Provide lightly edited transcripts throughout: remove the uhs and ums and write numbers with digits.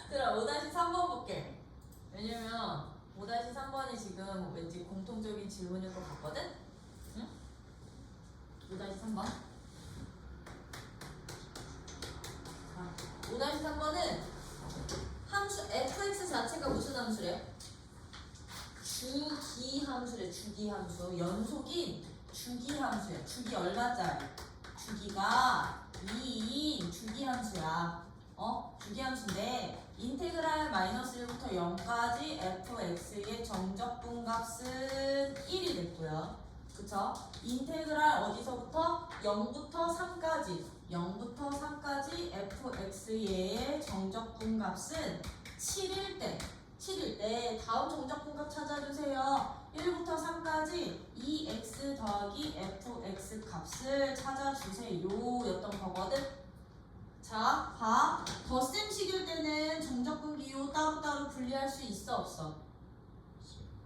그럼 5-3번 볼게. 왜냐면 5-3번이 지금 왠지 공통적인 질문일 것 같거든? 응? 5-3번. 5-3번은 함수 fx 자체가 무슨 함수래요? 주기함수래. 주기함수. 연속인 주기함수야. 주기 얼마짜리? 주기가 2인 주기함수야. 주기함수인데 인테그랄 마이너스 1부터 0까지 fx의 정적분 값은 1이 됐고요. 그쵸? 인테그랄 어디서부터? 0부터 3까지 fx의 정적분 값은 7일 때 다음 정적분 값 찾아주세요. 1부터 3까지 2x 더하기 fx 값을 찾아주세요 였던 거거든. 자, 봐. 덧셈식일 때는 정적분 기호 따로따로 분리할 수 있어 없어?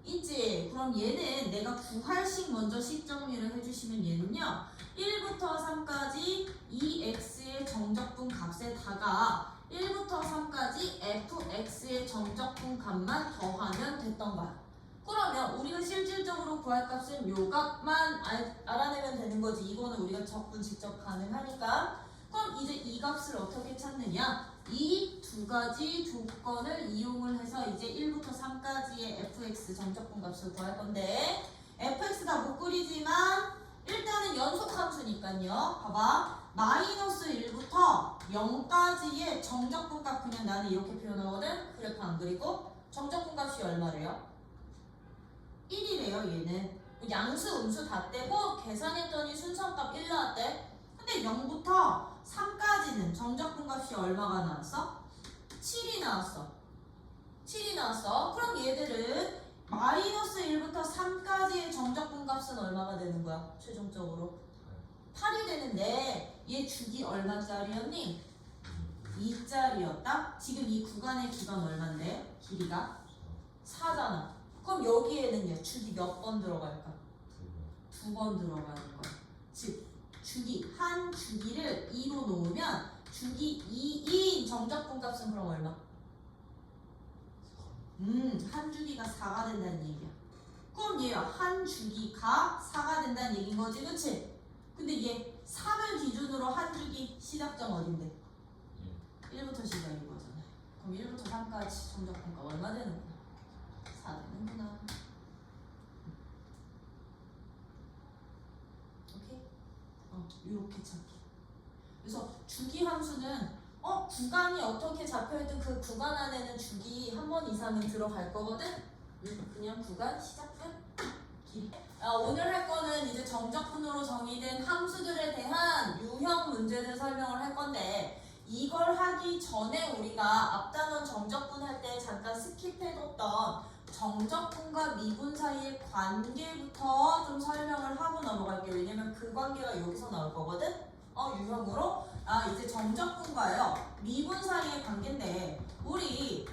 있지. 그럼 얘는 내가 구할식 먼저 식 정리를 해주시면 얘는요 1부터 3까지 2x의 정적분 값에다가 1부터 3까지 fx의 정적분 값만 더하면 됐던 거야. 그러면 우리가 실질적으로 구할 값은 요 값만 알아내면 되는 거지. 이거는 우리가 적분 직접 가능하니까. 그럼 이제 이 값을 어떻게 찾느냐? 이 두 가지 조건을 이용을 해서 이제 1부터 3까지의 fx 정적분 값을 구할 건데 fx가 묶으리지만 일단은 연속함수니까요. 봐봐. 마이너스 1부터 0까지의 정적분 값 그냥 나는 이렇게 표현하거든. 그래프 안 그리고 정적분 값이 얼마래요? 1이래요 얘는. 양수 음수 다 떼고 계산했더니 순서값 1 나왔대. 근데 0부터 3까지는 정적분 값이 얼마가 나왔어? 7이 나왔어. 7이 나왔어. 그럼 얘들은 마이너스 1부터 3까지의 정적분 값은 얼마가 되는 거야? 최종적으로 8이 되는데 얘 주기 얼마짜리였니? 2짜리였다? 지금 이 구간의 기간 얼만데? 길이가? 4잖아. 그럼 여기에는요 주기 몇 번 들어갈까? 2번 들어가는 거야. 즉 주기 한 주기를 2로 놓으면 주기 2인 정적분 값은 그럼 얼마? 한 주기가 4가 된다는 얘기야. 그럼 얘 한 주기가 4가 된다는 얘기인 거지, 그치? 근데 얘 4를 기준으로 한 주기 시작점 어딘데? 1부터 시작인 거잖아. 그럼 1부터 3까지 정적분 값 얼마 되는구나? 4 되는구나. 오케이? 이렇게 찾기. 그래서 주기 함수는 구간이 어떻게 잡혀있든 그 구간 안에는 주기 한 번 이상은 들어갈 거거든? 그냥 구간 시작 끝 길이. 오늘 할 거는 이제 정적분으로 정의된 함수들에 대한 유형 문제를 설명을 할 건데 이걸 하기 전에 우리가 앞단원 정적분 할 때 잠깐 스킵해뒀던 정적분과 미분 사이의 관계부터 좀 설명을 하고 넘어갈게요. 왜냐면 그 관계가 여기서 나올 거거든? 유형으로. 이제 정적분과요 미분 사이의 관계인데 우리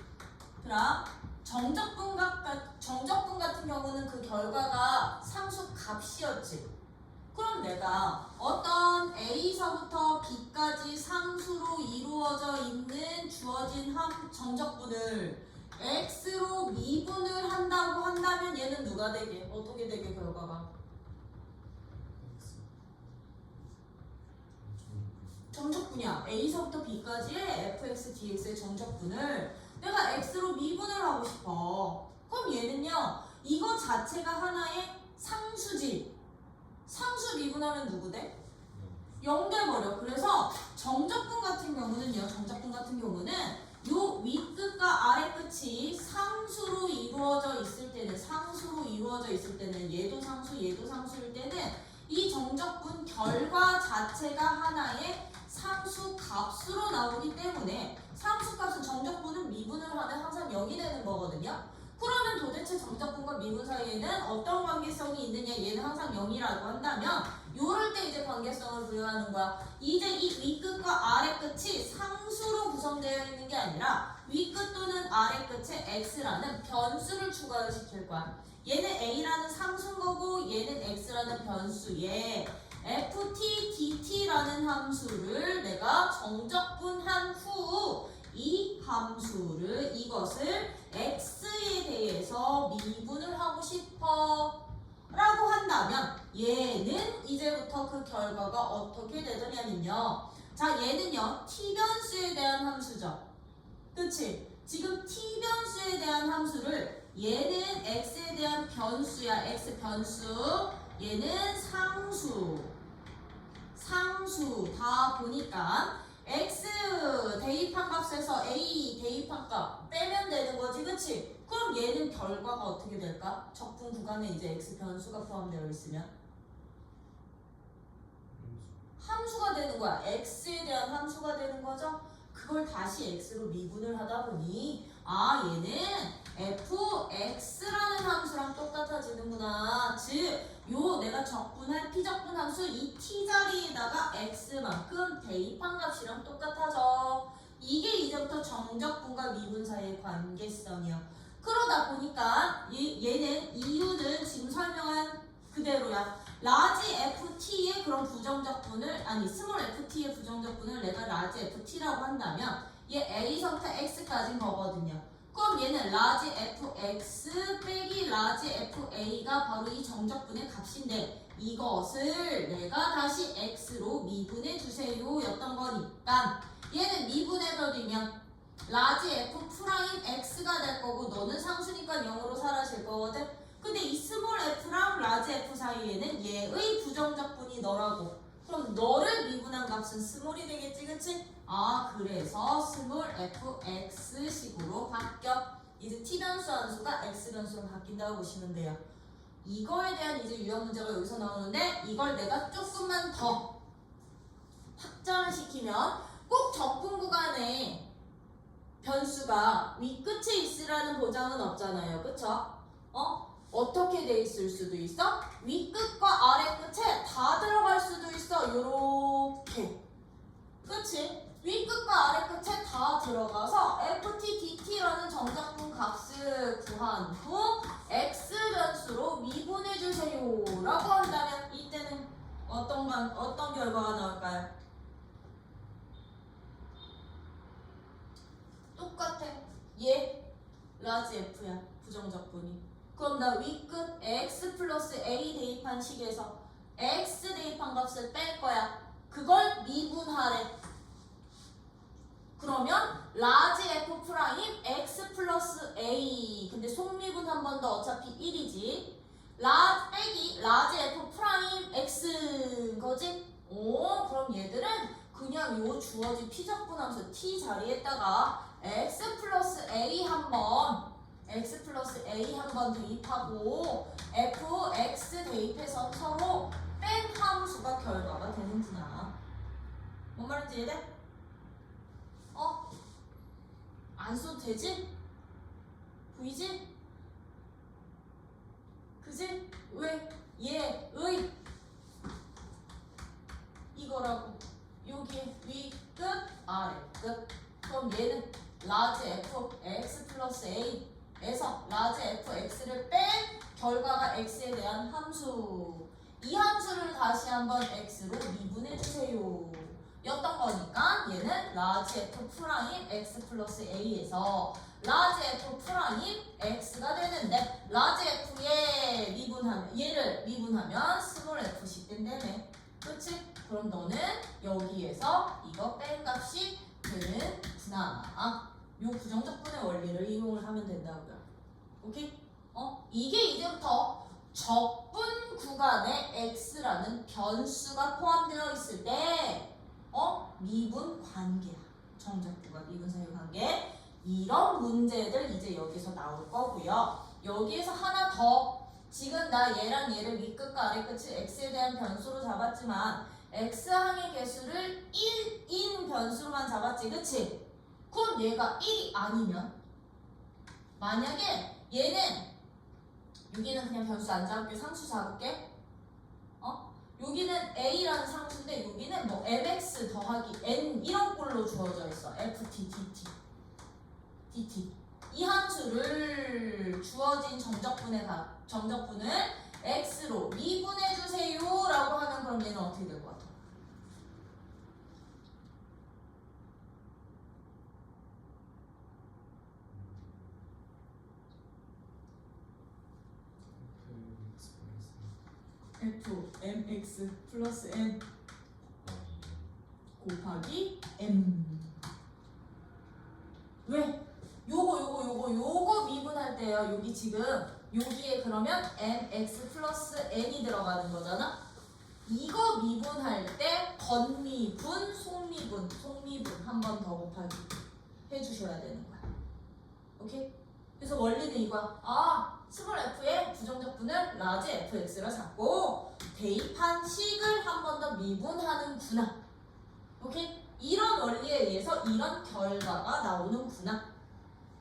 정적분 같은 경우는 그 결과가 상수 값이었지. 그럼 내가 어떤 A서부터 B까지 상수로 이루어져 있는 주어진 정적분을 X로 미분을 한다고 한다면 얘는 누가 되게? 어떻게 되게 결과가? 정적분이야. A서부터 B까지의 fx, dx의 정적분을 내가 x로 미분을 하고 싶어. 그럼 얘는요. 이거 자체가 하나의 상수지. 상수 미분하면 누구 돼? 0 돼버려. 그래서 정적분 같은 경우는 요 윗끝과 아래끝이 상수로 이루어져 있을 때는 얘도 상수일 때는 이 정적분 결과 자체가 하나의 상수 값으로 나오기 때문에 상수 값은 정적분은 미분을 하면 항상 0이 되는 거거든요. 그러면 도대체 정적분과 미분 사이에는 어떤 관계성이 있느냐? 얘는 항상 0이라고 한다면 요럴 때 이제 관계성을 부여하는 거야. 이제 이 윗끝과 아래끝이 상수로 구성되어 있는 게 아니라 윗끝 또는 아래끝에 x라는 변수를 추가시킬 거야. 얘는 a라는 상수인 거고 얘는 x라는 변수에 ft, dt라는 함수를 내가 정적분한 후 이 함수를 이것을 x에 대해서 미분을 하고 싶어 라고 한다면 얘는 이제부터 그 결과가 어떻게 되더냐면요. 자, 얘는요 t변수에 대한 함수죠. 그치? 지금 t변수에 대한 함수를 얘는 x에 대한 변수야. x 변수. 얘는 상수 다 보니까 x 대입한 값에서 a 대입한 값 빼면 되는 거지. 그치? 그럼 얘는 결과가 어떻게 될까? 적분 구간에 이제 x 변수가 포함되어 있으면 함수가 되는 거야. x에 대한 함수가 되는 거죠. 그걸 다시 x로 미분을 하다 보니 얘는 fx라는 함수랑 똑같아지는구나. 즉 요 내가 적분할 피적분 함수 이 t 자리에다가 x만큼 대입한 값이랑 똑같아져. 이게 이제부터 정적분과 미분 사이의 관계성이야. 그러다 보니까 얘는 이유는 지금 설명한 그대로야. 라지 ft의 그런 부정적분을 스몰 ft의 부정적분을 내가 라지 ft라고 한다면 얘 a서부터 x까지인 거거든요. 그럼 얘는 라지 fx 빼기 라지 fa가 바로 이 정적분의 값인데 이것을 내가 다시 x로 미분해 주세요 였던 거니까 얘는 미분해버리면 라지 f 프라임 x가 될 거고 너는 상수니까 0으로 사라질 거거든. 근데 이 스몰 f랑 라지 f 사이에는 얘의 부정적분이 너라고. 그럼 너를 미분한 값은 스몰이 되겠지, 그치? 그래서 스몰 fx 식으로 바뀌어. 이제 t 변수 함수가 x 변수로 바뀐다고 보시면 돼요. 이거에 대한 이제 유형 문제가 여기서 나오는데 이걸 내가 조금만 더 확장을 시키면 꼭 적분 구간에 변수가 위 끝에 있으라는 보장은 없잖아요, 그쵸? 어떻게 돼 있을 수도 있어? 위 끝과 아래 끝에 다 들어갈 수도 있어. 요렇게. 그치? 위 끝과 아래 끝에 다 들어가서 ft, dt라는 정적분 값을 구한 후 x 변수로 미분해 주세요 라고 한다면 이때는 어떤 결과가 나올까요? 똑같아. 얘 라지 f야. 부정적분이. 그럼 나 위끝 x 플러스 a 대입한 식에서 x 대입한 값을 뺄 거야. 그걸 미분하래. 그러면 라지 f 프라임 x 플러스 a. 근데 속미분 한 번 더 어차피 1이지. 빼기 라지 f 프라임 x인 거지? 그럼 얘들은 그냥 요 주어진 피적분 함수 t 자리에다가 x 플러스 a 한 번 대입하고 fx 대입해서 서로 뺀 함수가 결과가 되는구나. 뭔 말인지 이해돼? 안 써도 되지? 보이지? 그지? 왜? 얘의 이거라고. 여기 위 끝, 아래 끝. 그럼 얘는 라지 fx 플러스 a 에서 라지 fx를 뺀 결과가 x에 대한 함수. 이 함수를 다시 한번 x로 미분해 주세요 였던 거니까 얘는 라지 f 프라임 x 플러스 a에서 라지 f 프라임 x가 되는데 라지 f에 얘를 미분하면 스몰 f씩 된다네. 그치? 그럼 너는 여기에서 이거 뺀 값이 되는구나. 요 부정적분의 원리를 이용을 하면 된다고요. 오케이? 이게 이제부터 적분 구간에 x라는 변수가 포함되어 있을 때 미분 관계야. 정적분과 미분 사이 관계. 이런 문제들 이제 여기서 나올 거고요. 여기에서 하나 더. 지금 나 얘랑 얘를 위끝과 아래끝을 x에 대한 변수로 잡았지만 x항의 개수를 1인 변수로만 잡았지, 그치? 그럼 얘가 1이 아니면 만약에 얘는 여기는 그냥 변수 안 잡을게. 상수 잡을게. 여기는 a라는 상수인데 여기는 뭐 mx 더하기 n 이런 꼴로 주어져 있어. ft, dt. 이 함수를 주어진 정적분을 x로 미분해 주세요 라고 하면 그럼 얘는 어떻게 될 것 같아? fmx 플러스 n 곱하기 m. 왜? 요거 미분할 때요. 여기 지금 여기에 그러면 mx 플러스 n이 들어가는 거잖아. 이거 미분할 때 건미분, 속미분 한 번 더 곱하기 해주셔야 되는 거야. 오케이? 그래서 원리는 이거야. 아, 스몰 f의 부정적분을 라지 fx를 잡고 대입한 식을 한 번 더 미분하는구나. 오케이? 이런 원리에 의해서 이런 결과가 나오는구나.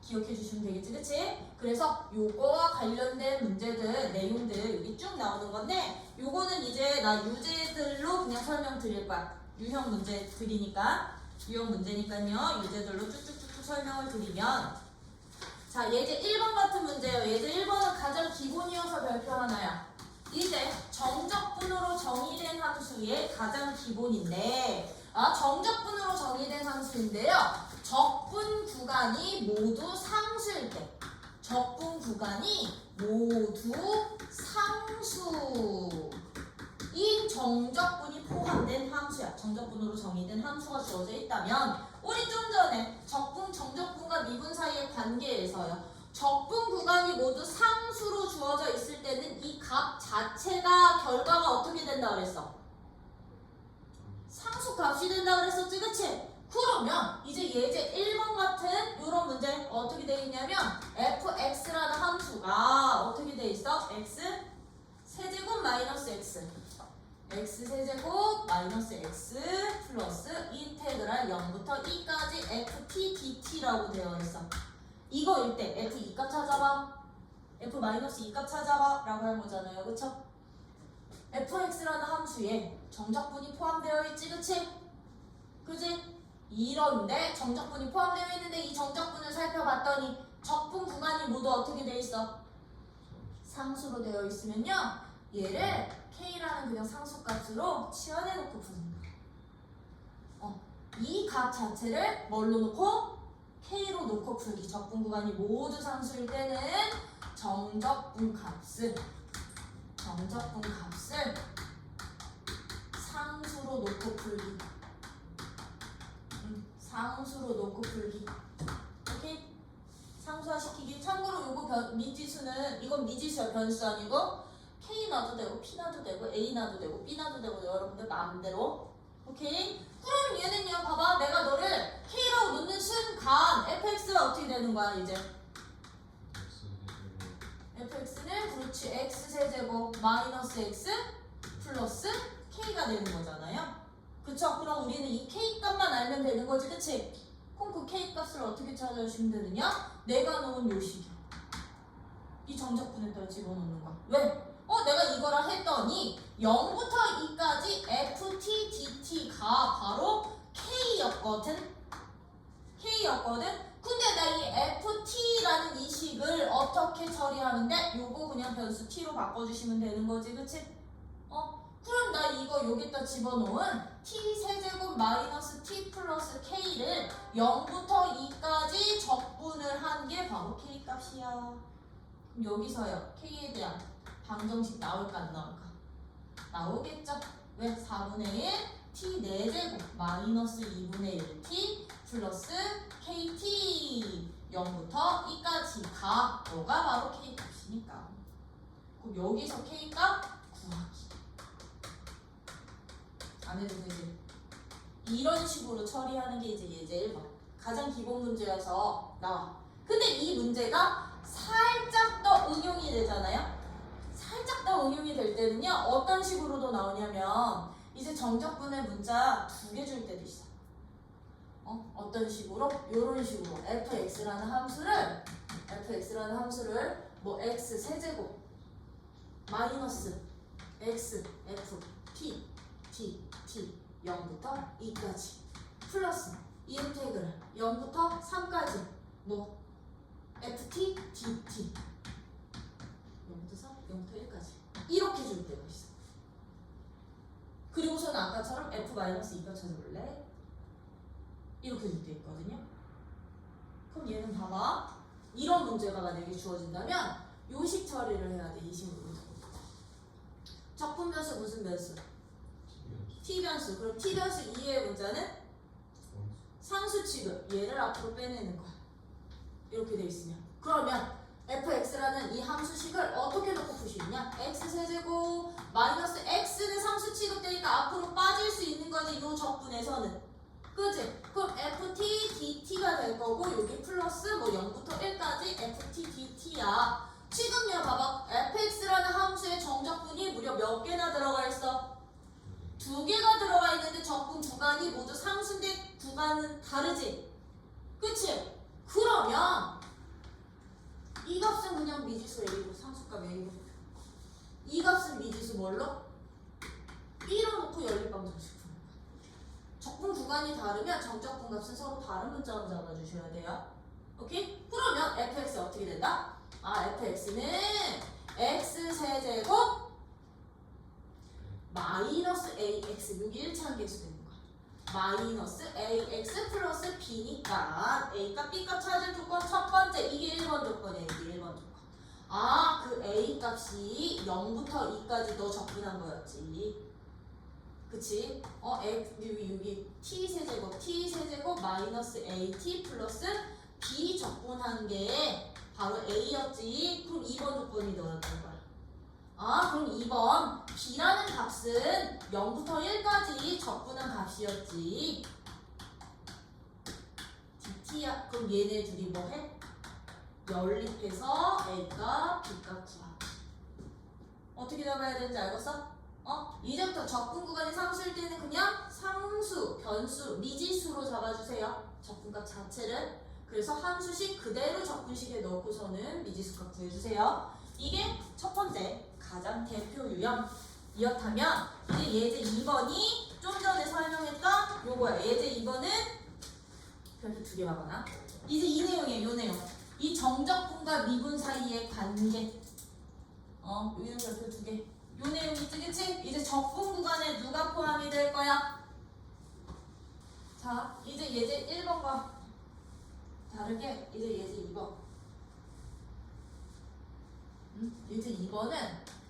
기억해 주시면 되겠지, 그치? 그래서 요거와 관련된 문제들, 내용들 여기 쭉 나오는 건데, 요거는 이제 나 유제들로 그냥 설명드릴 거야. 유형 문제 드리니까, 유형 문제니까요. 유제들로 쭉쭉쭉 설명을 드리면, 자, 예제 1번 같은 문제예요. 예제 1번은 가장 기본이어서 별표 하나야. 이제 정적분으로 정의된 함수의 가장 기본인데, 정적분으로 정의된 함수인데요. 적분 구간이 모두 상수일 때, 적분 구간이 모두 상수인 정적분이 포함된 함수야. 정적분으로 정의된 함수가 주어져 있다면, 우리 좀 전에 정적분과 미분 사이의 관계에서요. 적분 구간이 모두 상수로 주어져 있을 때는 이 값 자체가 결과가 어떻게 된다 그랬어? 상수 값이 된다 그랬었지, 그치? 그러면 이제 예제 1번 같은 이런 문제 어떻게 되어 있냐면 fx라는 함수가 어떻게 되어 있어? x 세제곱 마이너스 x x 세제곱 마이너스 x 플러스 인테그랄 0부터 2까지 ft dt라고 되어 있어. 이거일 때 f 2값 찾아봐, f 마이너스 2값 찾아봐 라고 한 거잖아요, 그쵸? fx라는 함수에 정적분이 포함되어 있지, 그치? 그치? 이런데 정적분이 포함되어 있는데 이 정적분을 살펴봤더니 적분 구간이 모두 어떻게 되어 있어? 상수로 되어 있으면요, 얘를 k라는 그냥 상수값으로 치환해놓고 푸는 거야. 이 값 자체를 뭘로 놓고? k로 놓고 풀기. 적분 구간이 모두 상수일 때는 정적분 값을 상수로 놓고 풀기. 상수로 놓고 풀기. 오케이? 상수화 시키기. 참고로 요거 미지수는, 이건 미지수야, 변수 아니고 k 놔도 되고 p 놔도 되고 a 놔도 되고 b 놔도 되고 여러분들 마음대로. 오케이? 그럼 얘는요, 봐봐, 내가 너를 k라고 놓는 순간 fx가 어떻게 되는 거야 이제? fx는 그렇지, x 세제곱 마이너스 x 플러스 k가 되는 거잖아요. 그쵸? 그럼 우리는 이 k 값만 알면 되는 거지, 그치? 그럼 그 k 값을 어떻게 찾아주시면 되느냐? 내가 놓은 요 식이야. 이 정적분에다가 집어넣는 거야. 왜? 내가 이거랑 했더니 0부터 2까지 ft dt가 바로 k였거든? 근데 나 이 ft라는 이 식을 어떻게 처리하는데? 요거 그냥 변수 t로 바꿔주시면 되는 거지, 그치? 그럼 나 이거 여기다 집어넣은 t 세제곱 마이너스 t 플러스 k를 0부터 2까지 적분을 한 게 바로 k 값이야. 그럼 여기서요, k에 대한 방정식 나올까 안 나올까? 나오겠죠? 왜? 4분의 1 t 4제곱 마이너스 2분의 1 t 플러스 kt 0부터 2까지가 너가 바로 k 값이니까. 그럼 여기서 k 값 구하기. 안 해도 되지. 이런 식으로 처리하는 게 이제 예제 1번. 가장 기본 문제여서 나와. 근데 이 문제가 살짝 더 응용이 되잖아요? 살짝 더 응용이 될 때는요, 어떤 식으로도 나오냐면, 이제 정적분의 문자 2개 줄 때도 있어. 어떤 식으로? 요런 식으로. fx라는 함수를 뭐 x 세제곱 마이너스 x f p t 0부터 2까지 플러스 인테그랄 0부터 3까지 뭐 ft dt 0부터 3, 0부터 1까지 이렇게 줄 때가 있어. 그리고서는 아까처럼 f-2값 찾아볼래? 이렇게 줄 때 있거든요. 그럼 얘는 봐봐, 이런 문제가 만약에 주어진다면 요식 처리를 해야 돼. 이 식으로 적분 변수 무슨 변수? t 변수. 그럼 t 변수 이외의 문자는 상수 취급. 얘를 앞으로 빼내는 거야. 이렇게 돼 있으면. 그러면 fx라는 이 함수식을 어떻게 놓고 푸시느냐? x 세제곱 마이너스 x는 상수 취급되니까 앞으로 빠질 수 있는 거지. 이 적분에서는. 그치? 그럼 ft dt가 될 거고 여기 플러스 뭐 0부터 1까지 ft dt야. 지금요 봐봐. fx라는 함수의 정적분이 무려 몇 개나 들어가 있어? 2개가 들어가 있는데 적분 구간이 모두 상수인데 구간은 다르지? 그치? 그러면 이 값은 그냥 미지수 A고 상수값 A고 이 값은 미지수 뭘로? B로 놓고 연립방정식 푸는 거야. 적분 구간이 다르면 정적분 값은 서로 다른 문자로 잡아주셔야 돼요. 오케이? 그러면 fx 어떻게 된다? fx는 x세제곱 마이너스 ax 여기 1차항 계수 되는 거야. 마이너스 ax 플러스 b니까 a값 b값 찾을 조건 첫 번째 이게 1번 조건이에요. 이게 1번 조건. 그 a 값이 0부터 2까지 너 적분한 거였지. 그치? 여기 t세제곱 마이너스 at 플러스 b 적분한 게 바로 a였지. 그럼 2번 조건이 너였던 거야. 그럼 2번 b라는 값은 0부터 1까지 적분한 값이었지. dt야. 그럼 얘네 둘이 뭐해? 연립해서 a값, b값 구하기. 어떻게 잡아야 되는지 알겠어? 이제부터 적분 구간이 상수일 때는 그냥 상수, 변수, 미지수로 잡아주세요. 적분값 자체를. 그래서 함수식 그대로 적분식에 넣고서는 미지수값 구해주세요. 이게 첫 번째 가장 대표 유형. 이렇다면 이제 예제 2번이 좀 전에 설명했던 요거야. 예제 2번은 별표 2개 봐봐나. 이제 이 내용이에요. 요 내용. 이 정적분과 미분 사이의 관계. 여기는 별표 2개. 요 내용 있지, 그치? 이제 적분 구간에 누가 포함이 될 거야? 자, 이제 예제 1번과 다르게 이제 예제 2번. 예제 2번은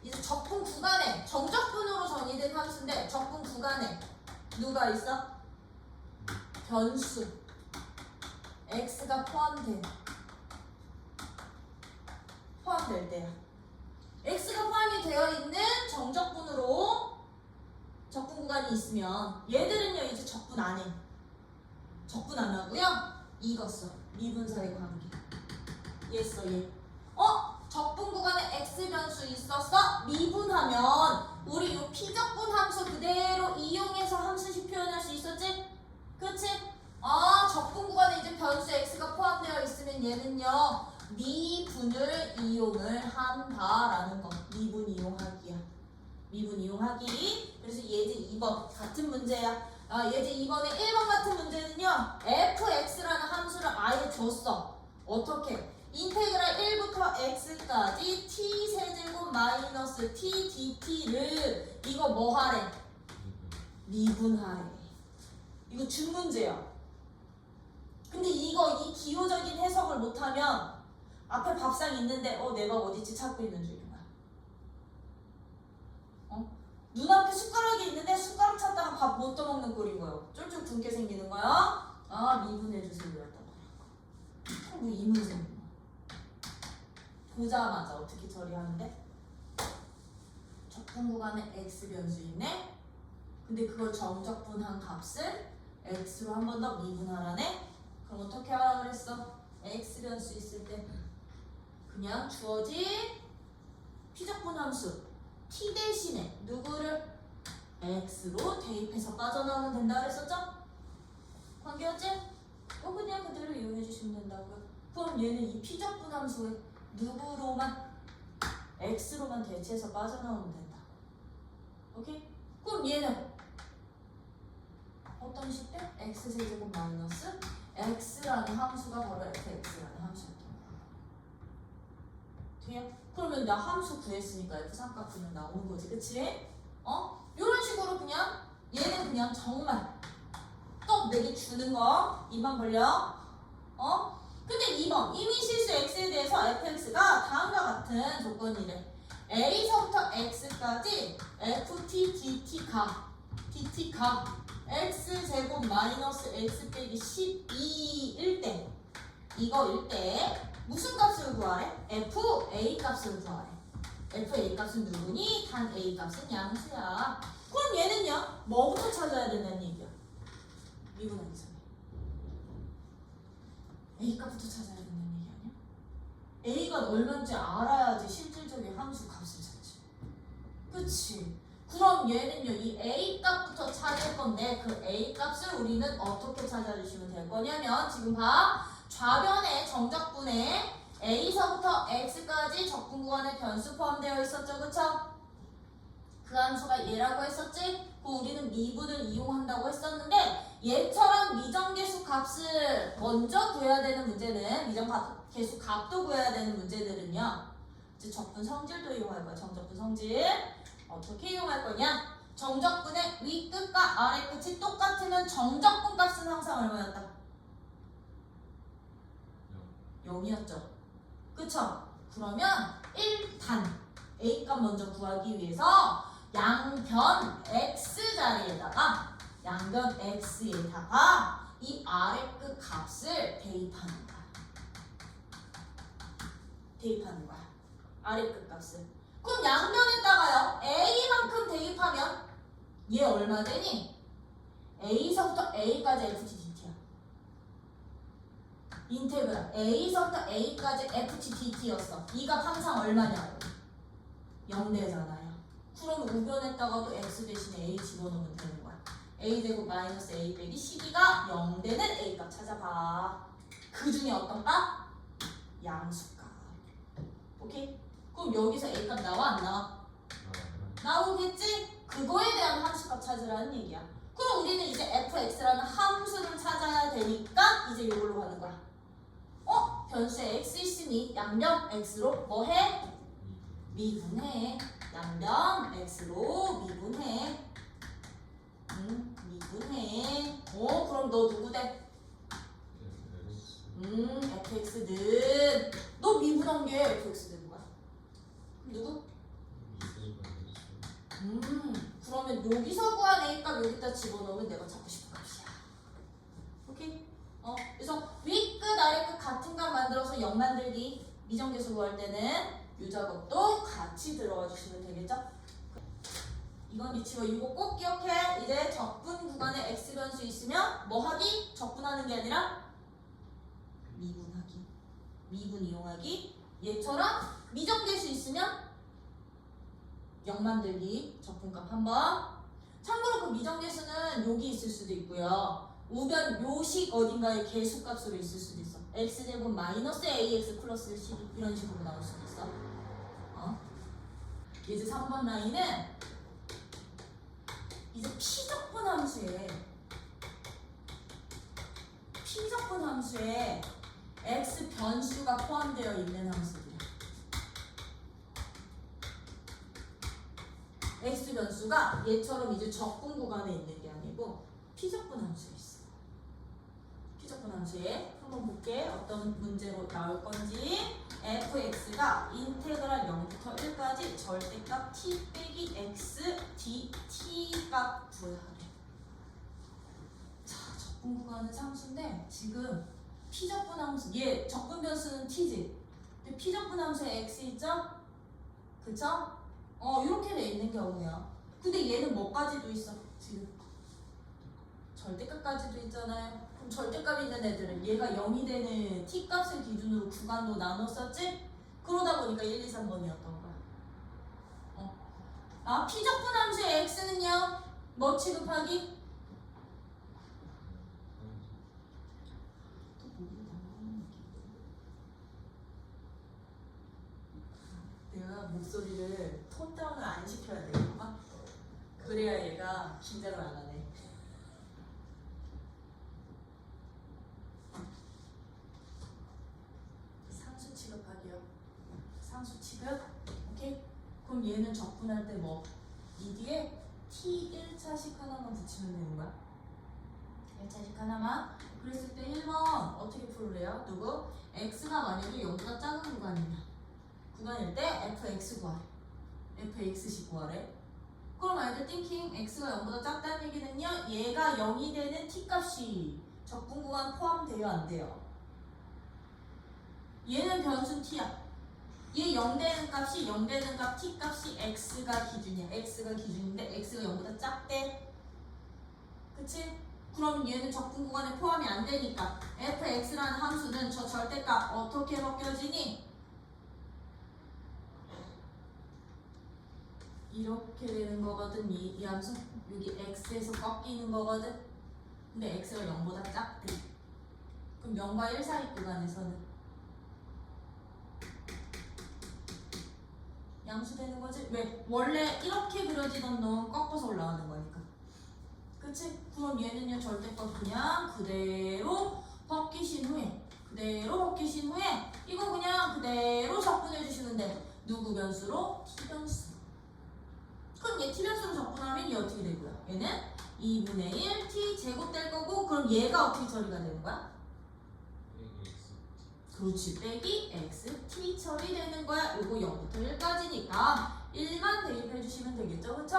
이제 적분 구간에 정적분으로 정의된 함수인데 적분 구간에 누가 있어? 변수 x가 포함될 때야. x가 포함이 되어 있는 정적분으로 적분 구간이 있으면 얘들은요 이제 적분 안 해. 적분 안 하고요. 이거 써. 미분사의 관계. 얘 써, 얘. 적분 구간에 x 변수 있었어? 미분하면 우리 요 피적분 함수 그대로 이용해서 함수식 표현할 수 있었지? 그치? 적분 구간에 이제 변수 x가 포함되어 있으면 얘는요 미분을 이용을 한다라는 거. 미분 이용하기야. 미분 이용하기. 그래서 예제 2번 같은 문제야. 예제 2번의 1번 같은 문제는요 fx라는 함수를 아예 줬어. 어떻게? 인테그랄 1부터 x까지 t 세제곱 마이너스 t dt를 이거 뭐 하래? 미분하래. 이거 준 문제야. 근데 이 기호적인 해석을 못하면 앞에 밥상 있는데 내 밥 어디지 찾고 있는 중인 거야. 눈앞에 숟가락이 있는데 숟가락 찾다가 밥 못 떠먹는 꼴인 거예요. 쫄쫄 굶게 생기는 거야. 미분해주세요 이랬던 거라고. 뭐 이 문제는 보자마자 어떻게 처리하는데? 적분 구간에 x 변수 있네. 근데 그걸 정적분한 값은 x로 한 번 더 미분하라네. 그럼 어떻게 하라 그랬어? x 변수 있을 때 그냥 주어진 피적분 함수 t 대신에 누구를 x로 대입해서 빠져나오면 된다 그랬었죠? 관계였지? 그냥 그대로 이용해 주시면 된다고요. 그럼 얘는 이 피적분 함수에 누구로만? x로만 대체해서 빠져나오면 된다. 오케이? 그럼 얘는 어떤 식대? x세제곱 마이너스 x라는 함수가 바로 fx라는 함수였던 거야. 돼요? 그러면 나 함수 구했으니까 f3값 그냥 나오는 거지, 그치? 이런 식으로 그냥 얘는 그냥 정말 떡 4개 주는 거 입만 벌려. 근데 2번 이미 실수 x에 대해서 fx가 다음과 같은 조건이래. A서부터 X까지 FT DT가 X제곱 마이너스 X 빼기 12일 때 이거일 때 무슨 값을 구하래? FA 값을 구하래. FA 값은 누구니? 단 A 값은 양수야. 그럼 얘는요? 뭐부터 찾아야 된다는 얘기야? 미분하기 전에 A 값부터 찾아야 된다는 얘기 아니야? A가 얼마인지 알아야지 실질적인 함수 값을 찾지. 그치? 그럼 얘는요 이 A 값부터 찾을 건데 그 A 값을 우리는 어떻게 찾아주시면 될 거냐면 지금 봐. 좌변의 정적분에 A서부터 X까지 적분 구간에 변수 포함되어 있었죠. 그쵸? 그 함수가 얘라고 했었지? 그 우리는 미분을 이용한다고 했었는데 얘처럼 미정계수 값을 먼저 구해야 되는 문제는 미정계수 값도 구해야 되는 문제들은요 이제 적분 성질도 이용할 거야. 정적분 성질 어떻게 이용할 거냐? 정적분의 위 끝과 아래 끝이 똑같으면 정적분 값은 항상 얼마였다? 0이었죠. 그쵸? 그러면 일단 A값 먼저 구하기 위해서 양변 X 자리에다가 양변 X에다가 이 아래 끝 값을 대입하는 거야. 대입하는 거야. 아래 끝 값을. 그럼 양변에다가요. A만큼 대입하면 얘 얼마 되니? A서부터 A까지 FT 인테그랄 A서부터 A까지 FT DT였어. 이 값 항상 얼마냐고? 0되잖아요. 그럼 우변에다가도 X 대신에 A 집어넣으면 되는 거야. A제곱 마이너스 A 빼기 12가 0 되는 A값 찾아봐. 그 중에 어떤 값? 양수값. 오케이? 그럼 여기서 A값 나와 안 나와? 나오겠지? 그거에 대한 함수값 찾으라는 얘기야. 그럼 우리는 이제 fx라는 함수를 찾아야 되니까 이제 이걸로 가는 거야. 변수에 x 있으니 양변 x로 뭐 해? 미분해. 양변 x로 미분해. 미분해. 그럼 너 누구 돼? fx는 너 미분한 게 fx 되는 거야. 누구? 그러면 여기서 구한 A값 여기다 집어넣으면 내가 찾고 싶은 값이야. 오케이? 그래서 위 끝 아래 끝 같은 값 만들어서 0 만들기 미정계수 구할 때는 이 작업도 같이 들어가 주시면 되겠죠? 이건 미치고 이거 꼭 기억해. 이제 적분 구간에 X 변수 있으면 뭐 하기? 적분하는 게 아니라 미분하기. 미분 이용하기. 얘처럼 미정계수 있으면 0 만들기 적분값 한번. 참고로 그 미정계수는 여기 있을 수도 있고요. 우변 요식 어딘가에 계수값으로 있을 수도 있어. x제곱 마이너스 ax 플러스 12 이런 식으로 나올 수도 있어. 이제 3번 라인은 이제 피적분 함수에 x 변수가 포함되어 있는 함수들이야. x 변수가 얘처럼 이제 적분 구간에 있는 게 아니고 피적분 함수에 있어. 피적분 함수에 한번 볼게. 어떤 문제로 나올 건지. fx가 인테그랄 0부터 1까지 절대값 t 빼기 x dt 값 구해야 돼. 자, 적분 구간은 함수인데 지금 피적분 함수, 얘 적분 변수는 t지. 근데 피적분 함수에 x 있죠? 그쵸? 이렇게 돼 있는 경우야. 근데 얘는 뭐까지도 있어? 지금 절대값까지도 있잖아요. 그럼 절대값 있는 애들은 얘가 0이 되는 t값을 기준으로 구간도 나눴었지? 그러다 보니까 1, 2, 3번이었던 거야. 피적분 함수의 x는요? 뭐 취급하기? 내가 목소리를 톤 다운을 안 시켜야 되겠구만. 그래야 얘가 긴장을 안 하네. 상수 취급하기요. 상수 취급? 오케이? 그럼 얘는 적분할 때 뭐? 이 뒤에 t 1차식 하나만 붙이면 되는 거야. 1차식 하나만. 그랬을 때 1번 어떻게 풀래요? 누구? x가 만약에 0보다 작은 구간이야. 구간일 때 fx 구하래. fx씩 구하래. 그럼 아이들 thinking x가 0보다 작다는 얘기는요, 얘가 0이 되는 t값이 적분 구간 포함돼요, 안 돼요? 얘는 변수 t야. 얘 0 되는 값이 0 되는 값 t 값이 x가 기준이야. x가 기준인데 x가 0보다 작대. 그치? 그럼 얘는 적분 구간에 포함이 안 되니까 fx라는 함수는 저 절대값 어떻게 벗겨지니? 이렇게 되는 거거든. 이 함수 여기 x에서 꺾이는 거거든. 근데 x가 0보다 작대. 그럼 0과 1 사이 구간에서는 양수되는 거지? 왜? 원래 이렇게 그려지던 놈 꺾어서 올라가는 거니까. 그치? 그럼 얘는요 절대값 그냥 그대로 벗기신 후에 이거 그냥 그대로 적분해 주시면 돼. 누구 변수로? t변수. 그럼 얘 t변수로 적분하면 얘 어떻게 되고요? 얘는 2분의 1 t 제곱 될 거고, 그럼 얘가 어떻게 처리가 되는 거야? 그렇지, 빼기 x t 처리되는 거야. 요거 0부터 1까지니까 1만 대입해 주시면 되겠죠, 그쵸?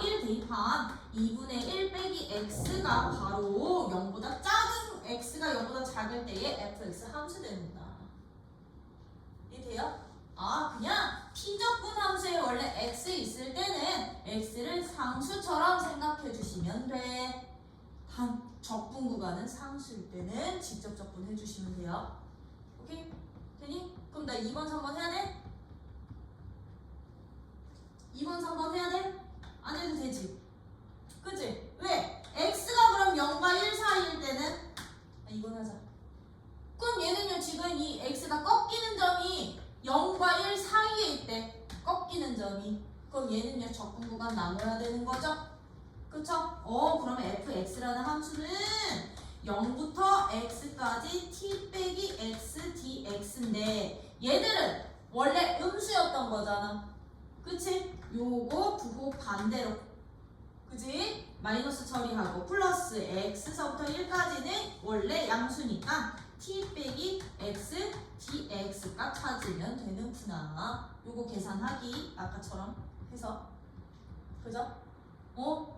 1 대입한 2분의 1 빼기 x가 바로 0보다 작은, x가 0보다 작을 때의 fx 함수 됩니다. 이해돼요? 그냥 피적분 함수에 원래 x 있을 때는 x를 상수처럼 생각해 주시면 돼. 단 적분 구간은 상수일 때는 직접 적분해 주시면 돼요. 오케이? 되니? 그럼 나 2번, 3번 해야 돼? 2번, 3번 해야 돼? 안 해도 되지? 그치? 왜? x가 그럼 0과 1 사이일 때는 2번 하자. 그럼 얘는요 지금 이 x가 꺾이는 점이 0과 1 사이에 있대. 꺾이는 점이. 그럼 얘는요 적분 구간 나눠야 되는 거죠? 그쵸? 그러면 fx라는 함수는 0부터 x까지 t 빼기 x dx인데 얘들은 원래 음수였던 거잖아. 그치? 요거 부호 반대로. 그치? 마이너스 처리하고 플러스 x서부터 1까지는 원래 양수니까 t 빼기 x dx 값 찾으면 되는구나. 요거 계산하기 아까처럼 해서. 그죠?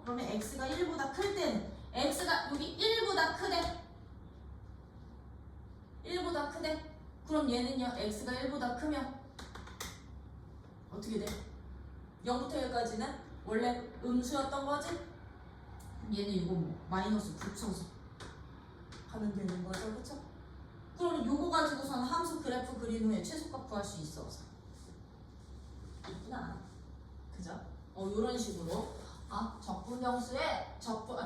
그러면 x가 1보다 클 때는 x가 여기 1보다 크대. 1보다 크대. 그럼 얘는요 x가 1보다 크면 어떻게 돼? 0부터 1까지는 원래 음수였던 거지? 얘는 이거 뭐 마이너스 붙여서 하면 되는 거죠, 그쵸? 그럼 요거 가지고서는 함수 그래프 그린 후에 최소값 구할 수 있어. 있구나. 그죠? 요런 식으로 적분 형수에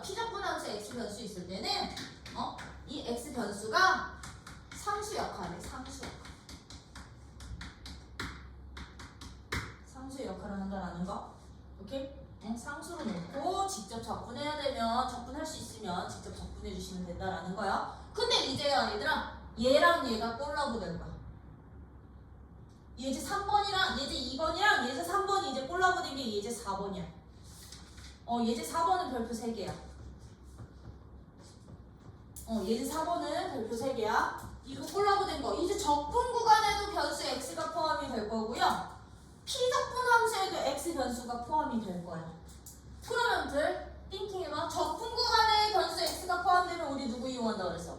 피적분 함수에 x 변수 있을 때는 이 x 변수가 상수 역할에 상수의 역할을 한다라는 거. 오케이? 상수로 놓고 직접 적분해야 되면 적분할 수 있으면 직접 적분해 주시면 된다라는 거야. 근데 이제요 얘들아, 얘랑 얘가 콜라보 된 거야. 예제 3번이랑 예제 2번이랑 예제 3번이 이제 콜라보 된 게 예제 4번이야. 예제 4번은 별표 3개야. 예제 4번은 별표 3개야. 이거 콜라보 된 거. 이제 적분 구간에도 변수 x가 포함이 될 거고요. 피적분 함수에도 x 변수가 포함이 될 거야. 그러면 띵킹 해봐. 적분 구간에 변수 x가 포함되면 우리 누구 이용한다 그랬어?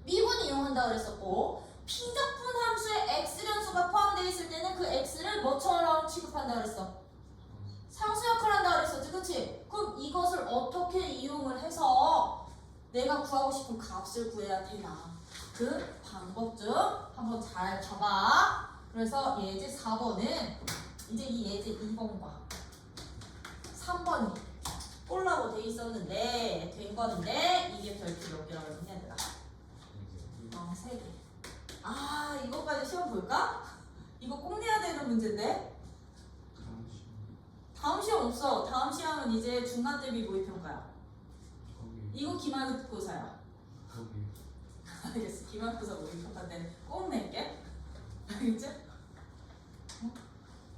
미분 이용한다 그랬었고, 피적분 함수에 x 변수가 포함되어 있을 때는 그 x를 뭐처럼 취급한다 그랬어? 상수 역할을 한다 그랬었지, 그치? 그럼 이것을 어떻게 이용을 해서 내가 구하고 싶은 값을 구해야 되나? 그 방법 좀 한번 잘 봐봐. 그래서 예제 4번은 이제 이 예제 2번과 3번이 콜라보 돼 있었는데 된 거는데 이게 별표 몇 개라고 했냐 내가? 3개. 이거까지 시험 볼까? 이거 꼭 내야 되는 문제인데? 다음 시험 없어. 다음 시험은 이제 중간대비 모의평가야. 이거 기말고사야. 알겠어. 기말고사 모의평가 때는 꼭 낼게. 알겠지?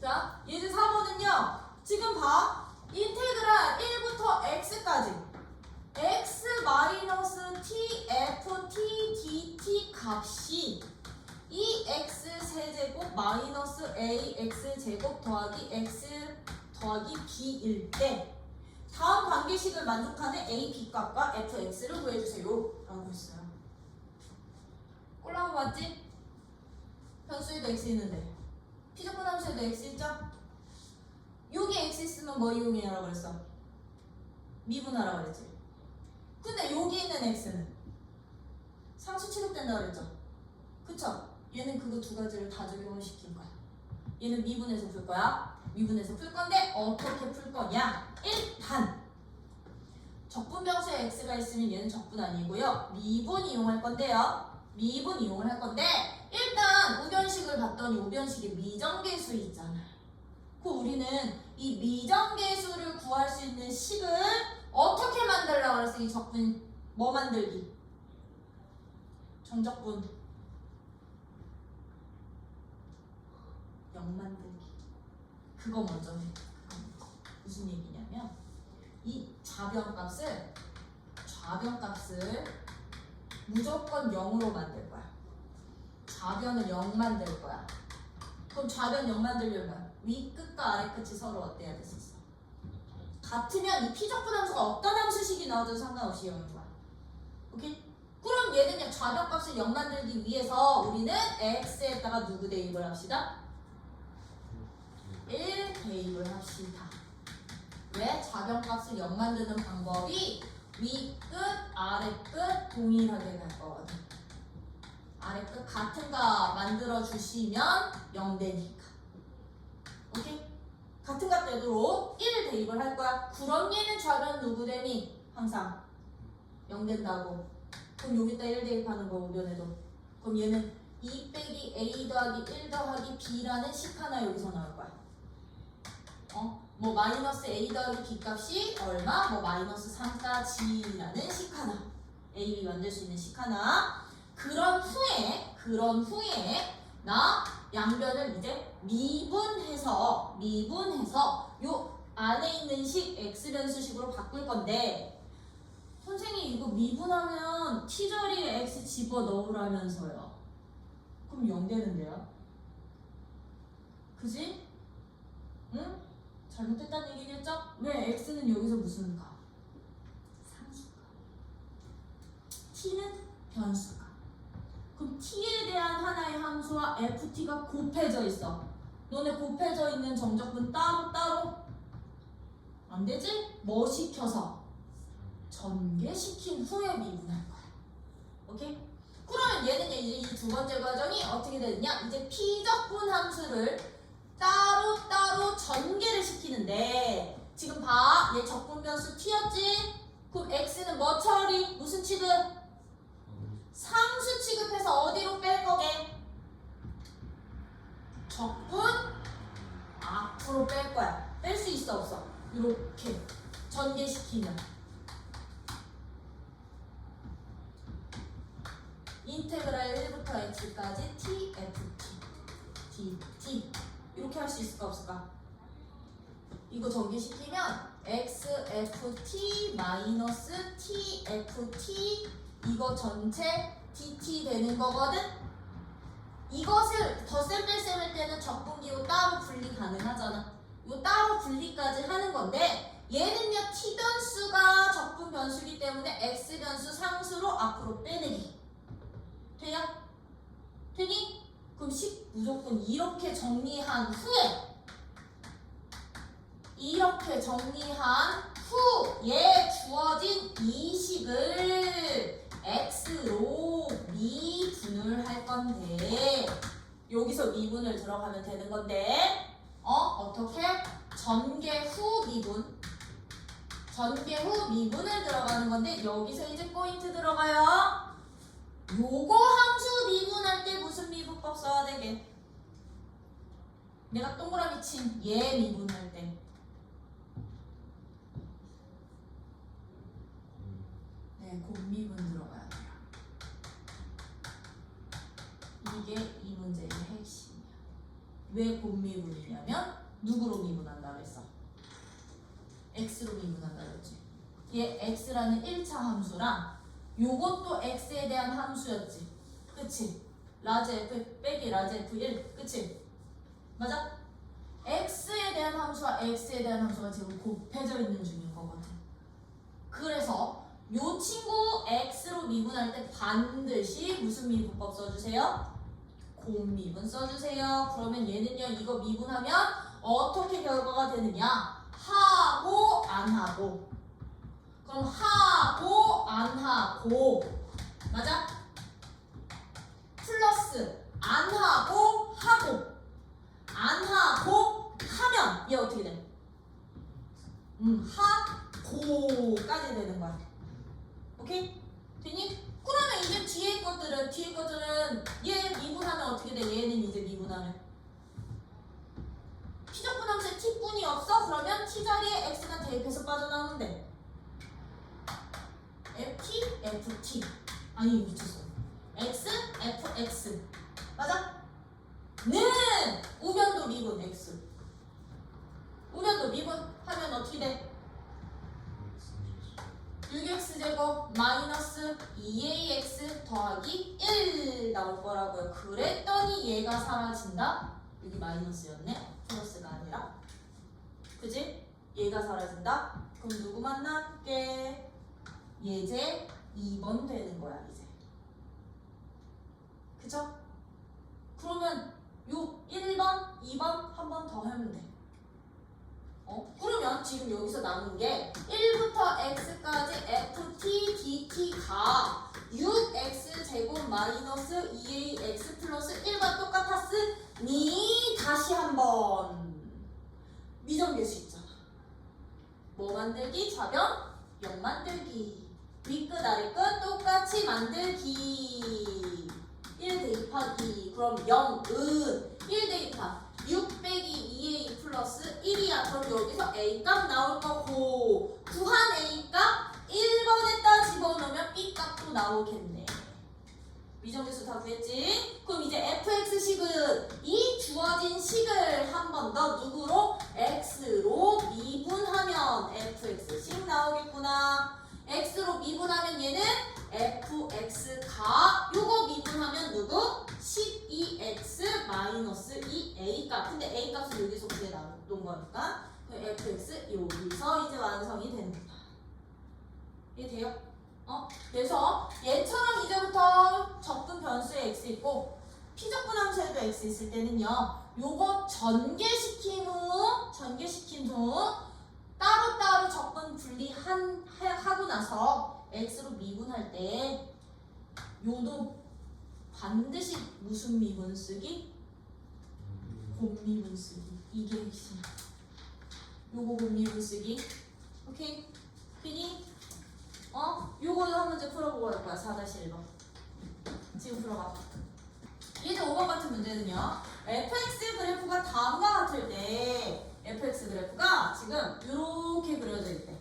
자, 예제 4번은요. 지금 봐. 인테그랄 1부터 x까지 x-t f t dt 값이 이 x 세제곱 마이너스 ax 제곱 더하기 x 더하기 b일 때 다음 관계식을 만족하는 a, b 값과 fx를 구해주세요 라고 했어요. 꼴랑 맞지? 변수에도 x 있는데 피적분 함수에도 x 있죠? 여기 x 있으면 뭐 이용해라고 그랬어? 미분하라고 그랬지. 근데 여기 있는 x는 상수 취급된다고 그랬죠? 그쵸? 얘는 그거 두 가지를 다 적용을 시킨 거야. 얘는 미분해서 풀 거야. 미분해서 풀 건데 어떻게 풀 거냐? 일단 적분병수에 x가 있으면 얘는 적분 아니고요. 미분 이용할 건데요. 미분 이용을 할 건데 일단 우변식을 봤더니 우변식에 미정계수 있잖아요. 그 우리는 이 미정계수를 구할 수 있는 식을 어떻게 만들려고 그랬어? 이 적분 뭐 만들기? 정적분 0 만들기. 그거 먼저 해. 무슨 얘기냐면 이 좌변값을 무조건 0으로 만들 거야. 좌변을 0 만들 거야. 그럼 좌변 0 만들려면 위 끝과 아래 끝이 서로 어때야 됐었어? 같으면 이 피적분 함수가 어떤 함수식이 나와도 상관없이 0인 거야. 오케이? 그럼 얘는요 좌변값을 0 만들기 위해서 우리는 x에다가 누구 대입을 합시다? 1 대입을 합시다. 왜? 좌변값을 0 만드는 방법이 위 끝, 아래 끝 동일하게 갈 거거든. 아래 끝 같은 값 만들어 주시면 0 되니까. 오케이? 같은 값 되도록 1 대입을 할 거야. 그럼 얘는 좌변 누구 되니? 항상 0 된다고. 그럼 여기다 1 대입하는 거 우변에도. 그럼 얘는 2 빼기 a 더하기 1 더하기 b라는 식 하나 여기서 나올 거야. 뭐 마이너스 a 더하기 b 값이 얼마? 뭐 마이너스 3까지라는 식 하나. a, b 만들 수 있는 식 하나. 그런 후에 나 양변을 이제 미분해서 요 안에 있는 식 x변수식으로 바꿀 건데 선생님 이거 미분하면 t자리에 x 집어넣으라면서요. 그럼 0 되는데요? 그지? 응? 잘못됐다는 얘기겠죠? 왜? x는 여기서 무슨 값? 상수값. t는 변수값. 그럼 t에 대한 하나의 함수와 ft가 곱해져 있어. 너네 곱해져 있는 정적분 따로 안 되지? 뭐 시켜서? 전개시킨 후에 미분할 거야. 오케이? 그러면 얘는 이제 이 두 번째 과정이 어떻게 되느냐? 이제 피적분 함수를 따로 전개를 시키는데 지금 봐. 얘 적분 변수 t였지? 그럼 x는 뭐 처리? 무슨 취급? 상수 취급해서 어디로 뺄 거게? 적분 앞으로 뺄 거야. 뺄 수 있어 없어? 이렇게 전개시키면 인테그랄 1부터 x까지 tft 이렇게 할 수 있을까 없을까? 이거 전개시키면 xft 마이너스 tft 이거 전체 dt 되는 거거든? 이것을 덧셈 뺄셈 할 때는 적분기호 따로 분리 가능하잖아. 이거 따로 분리까지 하는 건데 얘는요 t 변수가 적분 변수이기 때문에 x 변수 상수로 앞으로 빼내기. 돼요? 되니? 그럼 식 무조건 이렇게 정리한 후에 주어진 이 식을 x로 미분을 할 건데 여기서 미분을 들어가면 되는 건데 어떻게? 전개 후 미분을 들어가는 건데 여기서 이제 포인트 들어가요. 요거 함수 미분할 때 무슨 미분법 써야 되게? 내가 동그라미 친 얘 미분할 때 곱미분 들어가야 돼요. 이게 이 문제의 핵심이야. 왜 곱미분이냐면 누구로 미분한다 그랬어? x로 미분한다 그랬지. 얘 x라는 1차 함수랑 요것도 x에 대한 함수였지. 그치? 라지 f 빼기 라지 f1 그치? 맞아? x에 대한 함수와 x에 대한 함수가 지금 곱해져 있는 중인 거거든. 그래서 요 친구 x로 미분할 때 반드시 무슨 미분법 써주세요? 곱미분 써주세요. 그러면 얘는요, 이거 미분하면 어떻게 결과가 되느냐? 하고 안 하고. 그럼 하고 안 하고, 맞아? 플러스 안 하고 하고, 안 하고 하면 얘 어떻게 돼? 하고까지 되는 거야. 오케이? 되니? 그러면 이제 뒤에 것들은 얘 미분하면 어떻게 돼? 얘는 이제 미분하면 피적분함수에 t뿐이 없어? 그러면 t 자리에 x가 대입해서 빠져나오는데 ft, ft 아니 미쳤어. x, fx 맞아? 는 우변도 미분 x 우변도 미분하면 어떻게 돼? 6x제곱 마이너스 2ax 더하기 1 나올 거라고요. 그랬더니 얘가 사라진다? 여기 마이너스였네? 플러스가 아니라. 그지? 얘가 사라진다? 그럼 누구만 남게? 예제 2번 되는 거야 이제. 그죠? 그러면 요 1번, 2번 한 번 더 하면 돼. 그러면 지금 여기서 남은 게 1부터 x까지 ft, dt가 6x제곱 마이너스 2ax 플러스 1과 똑같았으니 다시 한번 미정계수 있잖아. 뭐 만들기? 좌변 0 만들기. 윗끝 아래끝 똑같이 만들기. 1 대입하기. 그럼 0은 1 대입하 6 빼기 2a 플러스 1이야. 그럼 여기서 a 값 나올 거고 구한 a 값 1번에다 집어넣으면 b 값도 나오겠네. 미정계수 다 구했지? 그럼 이제 fx식은 이 주어진 식을 한 번 더 누구로? x로 미분하면 fx식 나오겠구나. x로 미분하면 얘는 fx가 요거 미분하면 누구? 12x 마이너스 2a 값. 근데 a 값은 여기서 구해 놓은 거니까 fx 여기서 이제 완성이 되는 거다. 이해돼요? 그래서 얘처럼 이제부터 적분 변수에 x 있고 피적분 함수에도 x 있을 때는요, 요거 전개시킨 후 따로따로 적분 분리하고 나서 x로 미분할 때 요도 반드시 무슨 미분 쓰기? 곱미분 쓰기. 이게 핵심. 요거 곱미분 쓰기. 오케이? 피니? 요거는 한 문제 풀어보고 할 거야. 4-1번. 지금 풀어봐. 이제 5번 같은 문제는요, fx 그래프가 다음과 같을 때 fx 그래프가 지금 이렇게 그려져 있대.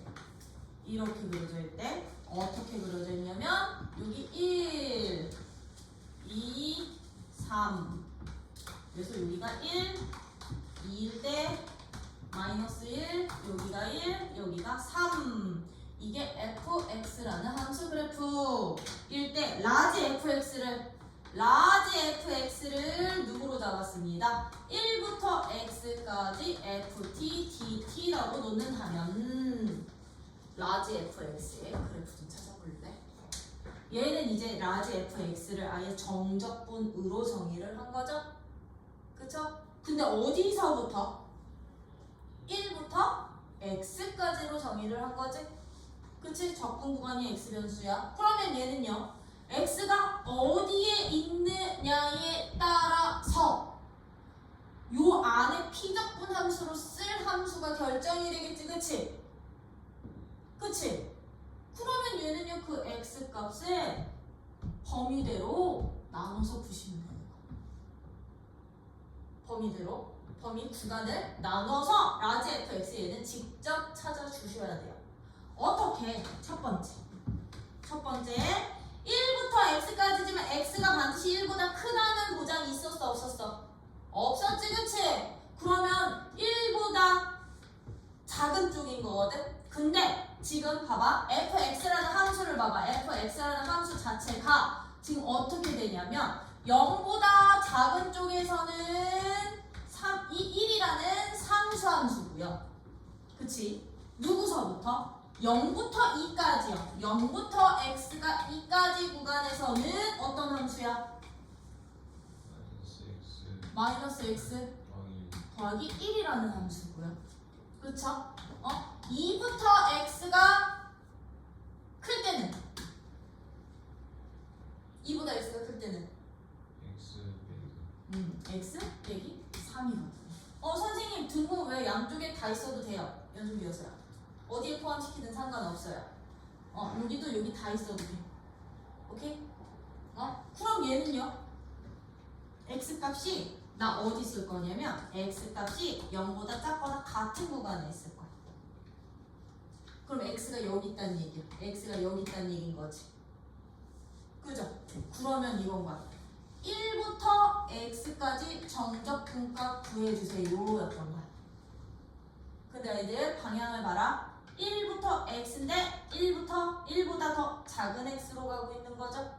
이렇게 그려져 있대. 어떻게 그려져 있냐면 여기 1, 2, 3. 그래서 여기가 1, 2일 때 마이너스 1, 여기가 1, 여기가 3. 이게 fx라는 함수 그래프일 때 라지 fx를 누구로 잡았습니다? 1부터 x까지 ft, dt라고 놓는다면 라지 fx의 그래프 좀 찾아볼래? 얘는 이제 라지 fx를 아예 정적분으로 정의를 한 거죠? 그쵸? 근데 어디서부터? 1부터 x까지로 정의를 한 거지? 그치? 적분 구간이 x변수야. 그러면 얘는요, x가 어디에 있느냐에 따라서 요 안에 피적분 함수로 쓸 함수가 결정이 되겠지. 그치? 그치? 그러면 얘는요, 그 x 값을 범위대로 나눠서 푸시면 돼요. 범위 구간을 나눠서 라지 fx 얘는 직접 찾아주셔야 돼요. 어떻게? 첫 번째 1부터 x까지지만 x가 반드시 1보다 크다는 보장이 있었어 없었어? 없었지. 그치? 그러면 1보다 작은 쪽인 거거든? 근데 지금 봐봐, fx라는 함수를 봐봐. fx라는 함수 자체가 지금 어떻게 되냐면 0보다 작은 쪽에서는 함수고요. 그치? 누구서부터? 0부터 2까지요. 0부터 x가 2까지 구간에서는 어떤 함수야? 마이너스 x 더하기 1이라는 함수고요. 그쵸? 2부터 x가 클 때는 2보다 x가 클 때는 x 빼기 3이거든요. 선생님 등호 왜 양쪽에 다 있어도 돼요? 연속이어서요. 어디에 포함시키든 상관없어요. 여기도 여기 다 있어도 돼. 오케이? 그럼 얘는요? x 값이 나 어디 쓸 거냐면 x 값이 0보다 작거나 같은 구간에 있을 거야. 그럼 x가 여기 있다는 얘기야. x가 여기 있다는 얘기인 거지. 그죠? 그러면 이건 거야. 1부터 x까지 정적분값 구해주세요 였던 거야. 근데 애들 방향을 봐라. 1부터 x인데 1보다 더 작은 x로 가고 있는 거죠.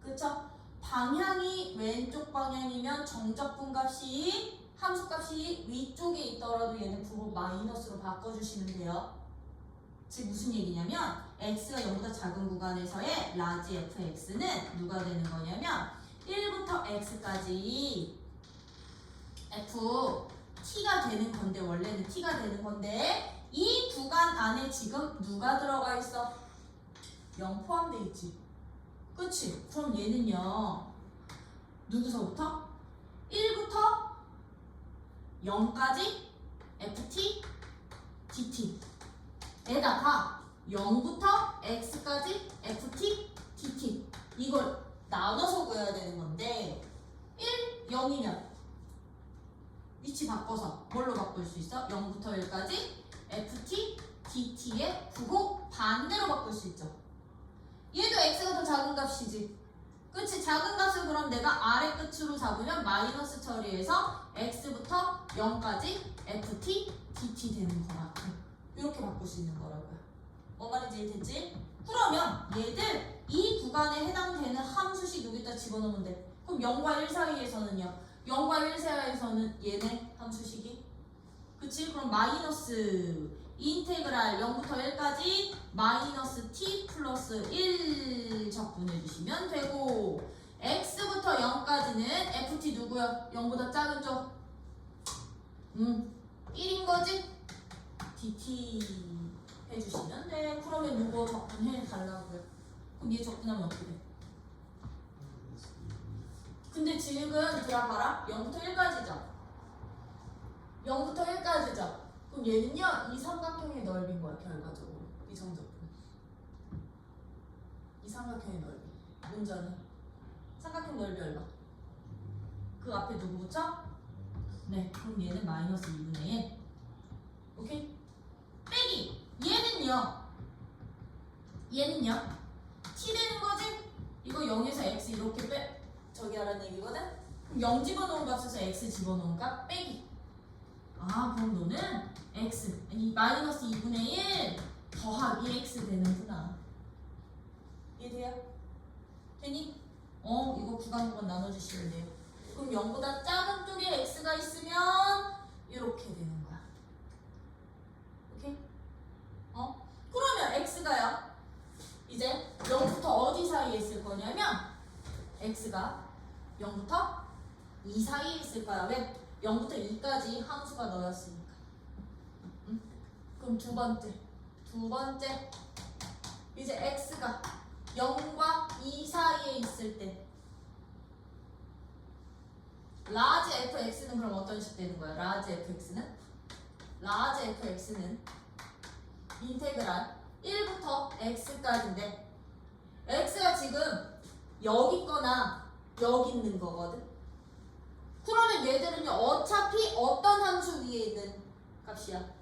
그쵸? 방향이 왼쪽 방향이면 정적분값이 함수값이 위쪽에 있더라도 얘는 부호 마이너스로 바꿔주시면 돼요. 즉 무슨 얘기냐면 x가 0보다 작은 구간에서의 라지 fx는 누가 되는 거냐면 1부터 x까지 f t가 되는 건데 원래는 t가 되는 건데 이 구간 안에 지금 누가 들어가 있어? 0 포함돼 있지. 그치? 그럼 얘는요 누구서부터? 1부터 0까지 ft dt 에다가 0부터 x까지 ft dt 이걸 나눠서 구해야 되는 건데 1, 0이면 위치 바꿔서 뭘로 바꿀 수 있어? 0부터 1까지 ft dt의 부호 반대로 바꿀 수 있죠. 얘도 x가 더 작은 값이지. 그치? 작은 값을 그럼 내가 아래 끝으로 잡으면 마이너스 처리해서 x부터 0까지 ft dt 되는 거라고. 이렇게 바꿀 수 있는 거라고요. 뭔 말인지 이해됐지? 그러면 얘들 이 구간에 해당되는 함수식 여기다 집어넣으면 돼. 그럼 0과 1 사이에서는요. 0과 1 사이에서는 얘네 함수식이. 그치? 그럼 마이너스 인테그랄 0부터 1까지 마이너스 t 플러스 1 적분해 주시면 되고 x부터 0까지는 ft 누구야? 0보다 작은 쪽 1인 거지? dt 해주시면 돼. 그러면 누구 적분해 달라고요. 그럼 얘 적분하면 어떻게 돼? 근데 지금 들어봐라. 0부터 1까지죠? 0부터 1까지죠? 그럼 얘는요 이 삼각형의 넓이인 거야 결과적으로. 이 정적분 이 삼각형의 넓이 문자는 삼각형 넓이 얼마? 그 앞에 누구 붙여? 네 그럼 얘는 마이너스 2분의 1 오케이? 빼기 얘는요 t 되는 거지? 이거 0에서 x 이렇게 빼 저기 하라는 얘기거든? 그럼 0 집어넣은 값에서 x 집어넣은 값 빼기 그럼 너는 x 이 마이너스 2분의 1 더하기 x 되는구나. 이해돼요? 되니? 이거 구간 나눠주시면 돼요. 그럼 0보다 작은 쪽에 x가 있으면 이렇게 되는 거야. 오케이? 그러면 x가요 이제 0부터 어디 사이에 있을 거냐면 x가 0부터 2 사이에 있을 거야. 왜? 0부터 2까지 함수가 너였으니까. 그럼 두 번째 이제 x가 0과 2 사이에 있을 때 라지 fx는 그럼 어떤 식 되는 거야? 라지 fx는 인테그랄 1부터 x까지인데 x가 지금 여기 있거나 여기 있는 거거든. 그러면 얘들은요 어차피 어떤 함수 위에 있는 값이야?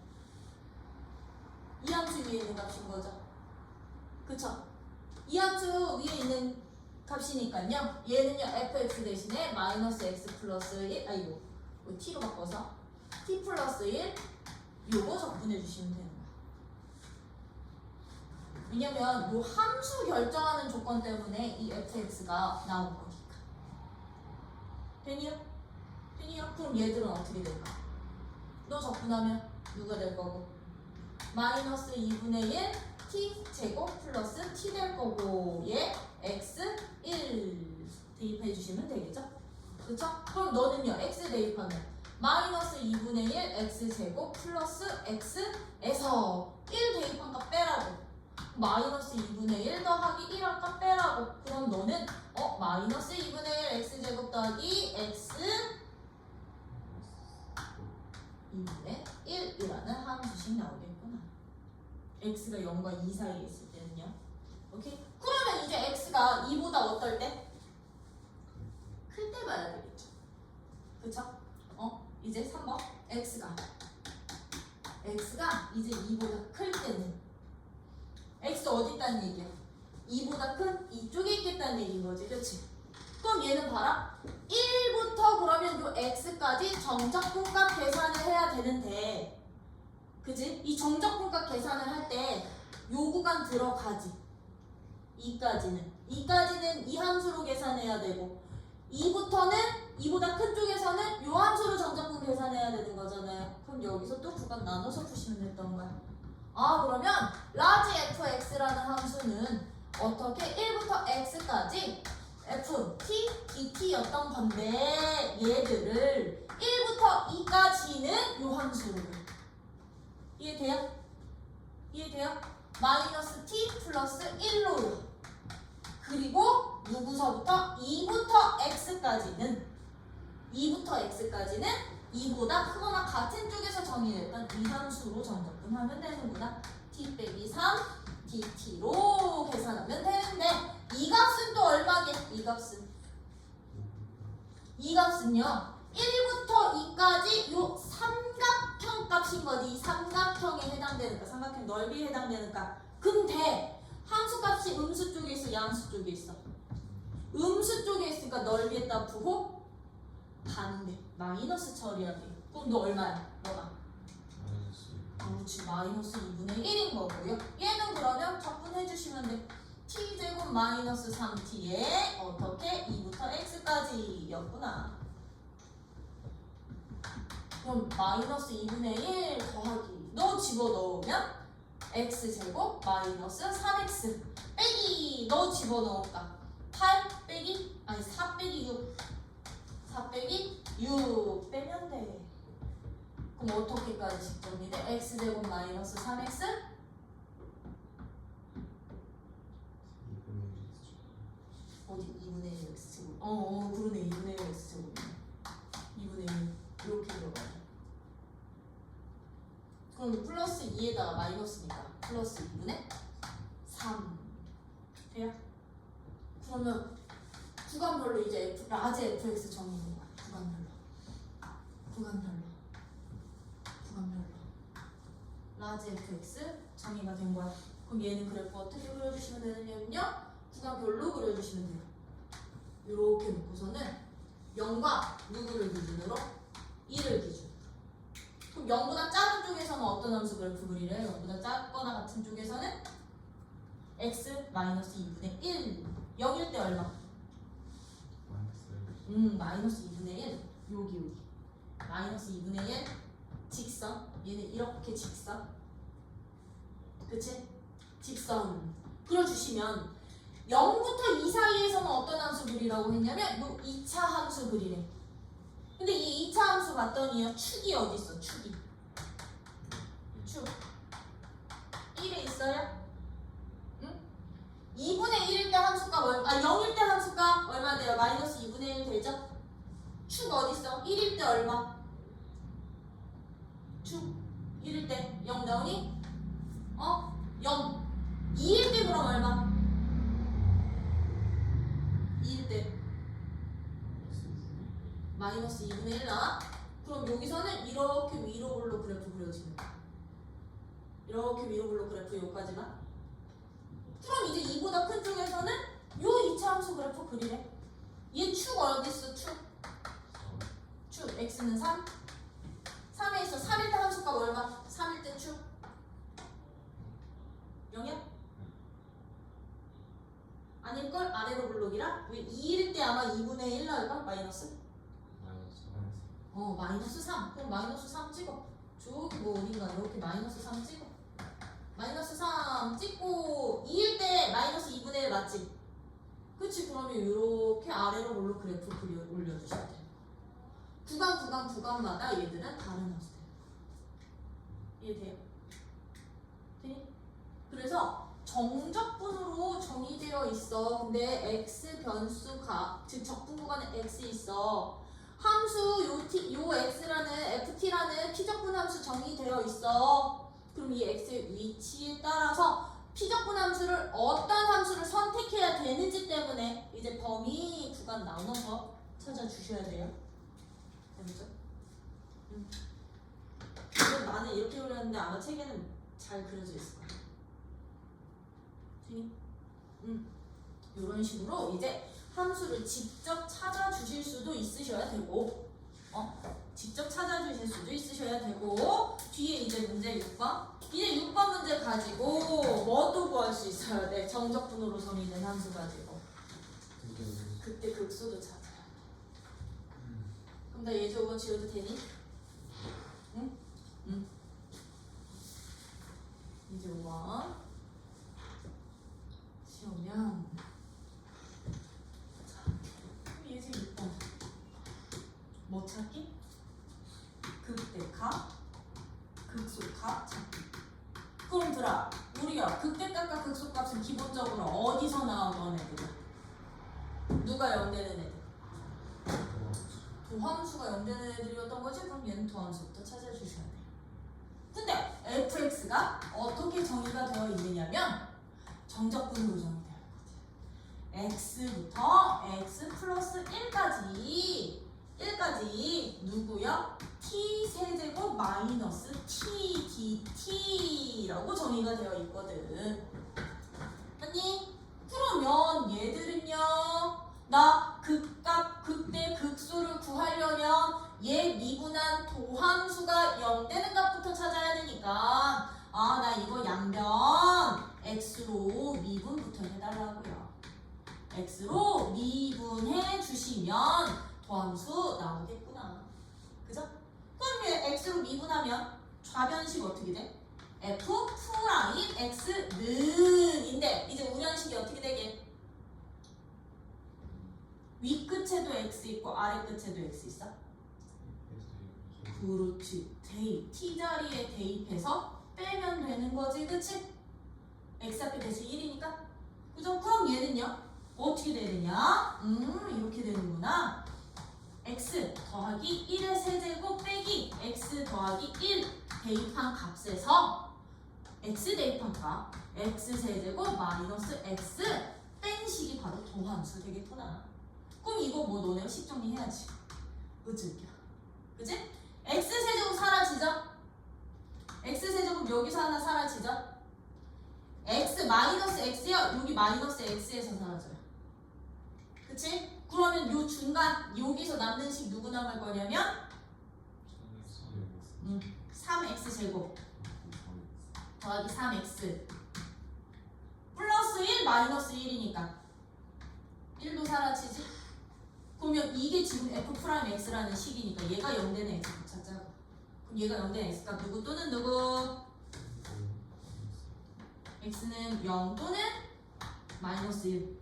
이 함수 위에 있는 값인 거죠. 그쵸? 이 함수 위에 있는 값이니까요 얘는요 fx 대신에 마이너스 x 플러스 1 이거 t로 바꿔서 t 플러스 1 요거 적분해 주시면 되는 거야. 왜냐면 요 함수 결정하는 조건 때문에 이 fx가 나온 거니까. 되니요? 그럼 얘들은 어떻게 될까? 너 적분하면 누가 될 거고? 마이너스 2분의 1 t 제곱 플러스 t 될 거고 얘 x 1 대입해 주시면 되겠죠? 그쵸? 그럼 너는요 x 대입하면 마이너스 2분의 1 x 제곱 플러스 x에서 1 대입한 값 빼라고 마이너스 2분의 1 더하기 1 한 값 빼라고 그럼 너는 마이너스 2분의 1 x 제곱 더하기 x 2분의 1이라는 함수식 나오겠구나. x가 0과 2 사이에 있을 때는요. 오케이? 그러면 이제 x가 2보다 어떨 때? 클 때 봐야 되겠죠. 그쵸? 이제 3번 x가 이제 2보다 클 때는 x가 어디 있다는 얘기야? 2보다 큰 이쪽에 있겠다는 얘기인 거지. 그치? 그럼 얘는 봐라. 1부터 그러면 요 x까지 정적분값 계산을 해야 되는데 그치? 이 정적분값 계산을 할 때 요 구간 들어가지. 2까지는 이 함수로 계산해야 되고 2보다 큰 쪽에서는 요 함수로 정적분 계산해야 되는 거잖아요. 그럼 여기서 또 구간 나눠서 푸시면 됐던 거야. 그러면 라지 fx라는 함수는 어떻게 1부터 x까지 f, t, dt였던 건데 얘들을 1부터 2까지는 요 함수로 이해돼요? 마이너스 t 플러스 1로요. 그리고 누구서부터 2부터 x까지는 2보다 크거나 같은 쪽에서 정의됐던 이 함수로 정적분하면 되는구나. t 빼기 3 dt로 계산하면 되는데 이 값은 또 얼마게? 이 값은요 1부터 2까지 요 삼각형 값인 거지. 이 삼각형에 해당되는 값, 삼각형 넓이에 해당되는 값. 근데 함수 값이 음수 쪽에 있어, 양수 쪽에 있어? 음수 쪽에 있으니까 넓이에다 푸고 반대 마이너스 처리하게. 그럼 너 얼마야? 너가? 그렇지, 마이너스 2분의 1인 거고요. 얘는 그러면 적분해 주시면 돼. t제곱 마이너스 3t에 어떻게 2부터 x까지 였구나. 그럼 마이너스 2분의 1 더하기 너 집어넣으면 x제곱 마이너스 3x 빼기 너 집어넣을까? 8 빼기 4 빼기 6 4 빼기 6 빼면 돼. 그럼 어떻게까지 직정리돼? x제곱 마이너스 3x 어디 2분의 1 x제곱 그러네 2분의 1 x제곱이네. 2분의 1 이렇게 들어가요. 그럼 플러스 2에다가 마이너스니까 플러스 2분의 3 돼요? 그러면 구간별로 이제 라지 fx 정의하는 거야. 구간별로 라지 fx 정의가 된 거야. 그럼 얘는 그래프 어떻게 그려주시면 되느냐면요 구간별로 그려주시면 돼요. 이렇게 놓고서는 0과 누구를 기준으로? 1을 기준으로. 그럼 0보다 작은 쪽에서는 어떤 함수 그래프 그리래? 0보다 작거나 같은 쪽에서는 x 마이너스 2분의 1 0일 때 얼마? 마이너스 2분의 1 여기 마이너스 2분의 1 직선 얘는 이렇게 직선 그치? 직선 그려주시면 0부터 2 사이에서는 어떤 함수 그리라고 했냐면 요 2차 함수 그리래. 근데 이 2차 함수 봤더니요 축이 어디 있어? 축 1에 있어요? 응? 2분의 1일 때 함수값 얼마? 0일 때 함수값 얼마 돼요? 마이너스 2분의 1 되죠? 축 어디 있어? 1일 때 얼마? 축 1일 때 0 나오니? 0 2일 때 그럼 얼마? 2일 때 마이너스 2분의 1 나와? 그럼 여기서는 이렇게 위로 볼로 그래프 그려지는 거야. 이렇게 위로 볼로 그래프 여기까지만. 그럼 이제 2보다 큰 쪽에서는 요 2차 함수 그래프 그리래. 얘 축 어디 있어? 축 x는 3 3에 있어. 3일 때 함수값 얼마? 3일 때 축 0이야? 아닐걸? 아래로 블록이라? 왜 2일 때 아마 2분의 1 나올까? 마이너스? 마이너스 3. 그럼 마이너스 3 찍어. 저기 뭐 어딘가 이렇게 마이너스 3 찍어. 마이너스 3 찍고 2일 때 마이너스 2분의 1 맞지? 그치? 그러면 이렇게 아래로 뭘로 그래프 올려주시면 돼요. 구간마다 얘들은 다른 함수 돼요. 이해돼요? 되니? 그래서 정적분으로 정의되어 있어. 근데 x 변수가 즉 적분 구간에 x 있어. 함수 요 x라는 ft라는 피적분 함수 정의되어 있어. 그럼 이 x의 위치에 따라서 피적분 함수를 어떤 함수를 선택해야 되는지 때문에 이제 범위 구간 나눠서 찾아주셔야 돼요. 알겠죠? 이건 나는 이렇게 그렸는데 아마 책에는 잘 그려져 있을 거야. 이런 식으로 이제 함수를 직접 찾아주실 수도 있으셔야 되고, 직접 찾아주실 수도 있으셔야 되고, 뒤에 이제 문제 6번. 이제 6번 문제 가지고 뭐도 구할 수 있어야 돼. 정적분으로 정의된 함수 가지고. 그때 극소도 찾아야 돼. 그럼 나 예제 5번 지워도 되니? 응? 이제 5번 지우면 자, 그럼 예제 6번 뭐 찾기? 극대값, 극소값 찾기. 그럼 들아, 우리가 극대값과 극소값은 기본적으로 어디서 나온 애들이야? 누가 연대는 애들? 도함수가 연대는 애들이었던 거지? 그럼 얘는 도함수부터 찾아주셔야 돼요. 근데 fx가 어떻게 정의가 되어 있느냐면 정적분으로 정의되어 있거든. x부터 x 플러스 1까지 누구요? t 세제곱 마이너스 t dt라고 정의가 되어 있거든. 아니 그러면 얘들은요, 나 극값, 극대, 극소를 구하려면 얘 미분한 도함수가 0되는 값부터 찾아야 되니까 나 이거 양변 x로 미분부터 해달라고요. x로 미분해 주시면 도함수 나오겠구나. 그죠? 그럼 얘 x로 미분하면 좌변식 어떻게 돼? f 프라임 x는인데 이제 우변식이 어떻게 되게? 위 끝에도 x 있고 아래 끝에도 x 있어? 그렇지. 대입. t 자리에 대입해서 빼면 되는 거지. 그치? x 앞에 대신 1이니까. 그죠? 그럼 얘는요? 어떻게 돼야 되냐? 이렇게 되는구나. x 더하기 1의 세제곱 빼기 x 더하기 1 대입한 값에서 x 대입한 값 x 세제곱 마이너스 x 뺀 식이 바로 도함수 되겠구나. 그럼 이거 뭐 너네가 식 정리해야지. 그치? 그치? x 세제곱 사라지죠? x 세제곱 여기서 하나 사라지죠? x 마이너스 x요? 여기 마이너스 x에서 사라져요. 그치? 그러면 요 중간 여기서 남는 식 누구 남을 거냐면 3x 제곱 더하기 3x 플러스 1 마이너스 1이니까 1도 사라지지? 그러면 이게 지금 f 프라임 x라는 식이니까 얘가 0되는 x 찾자고. 그럼 얘가 0되는 x가 누구 또는 누구? x는 0 또는 마이너스 1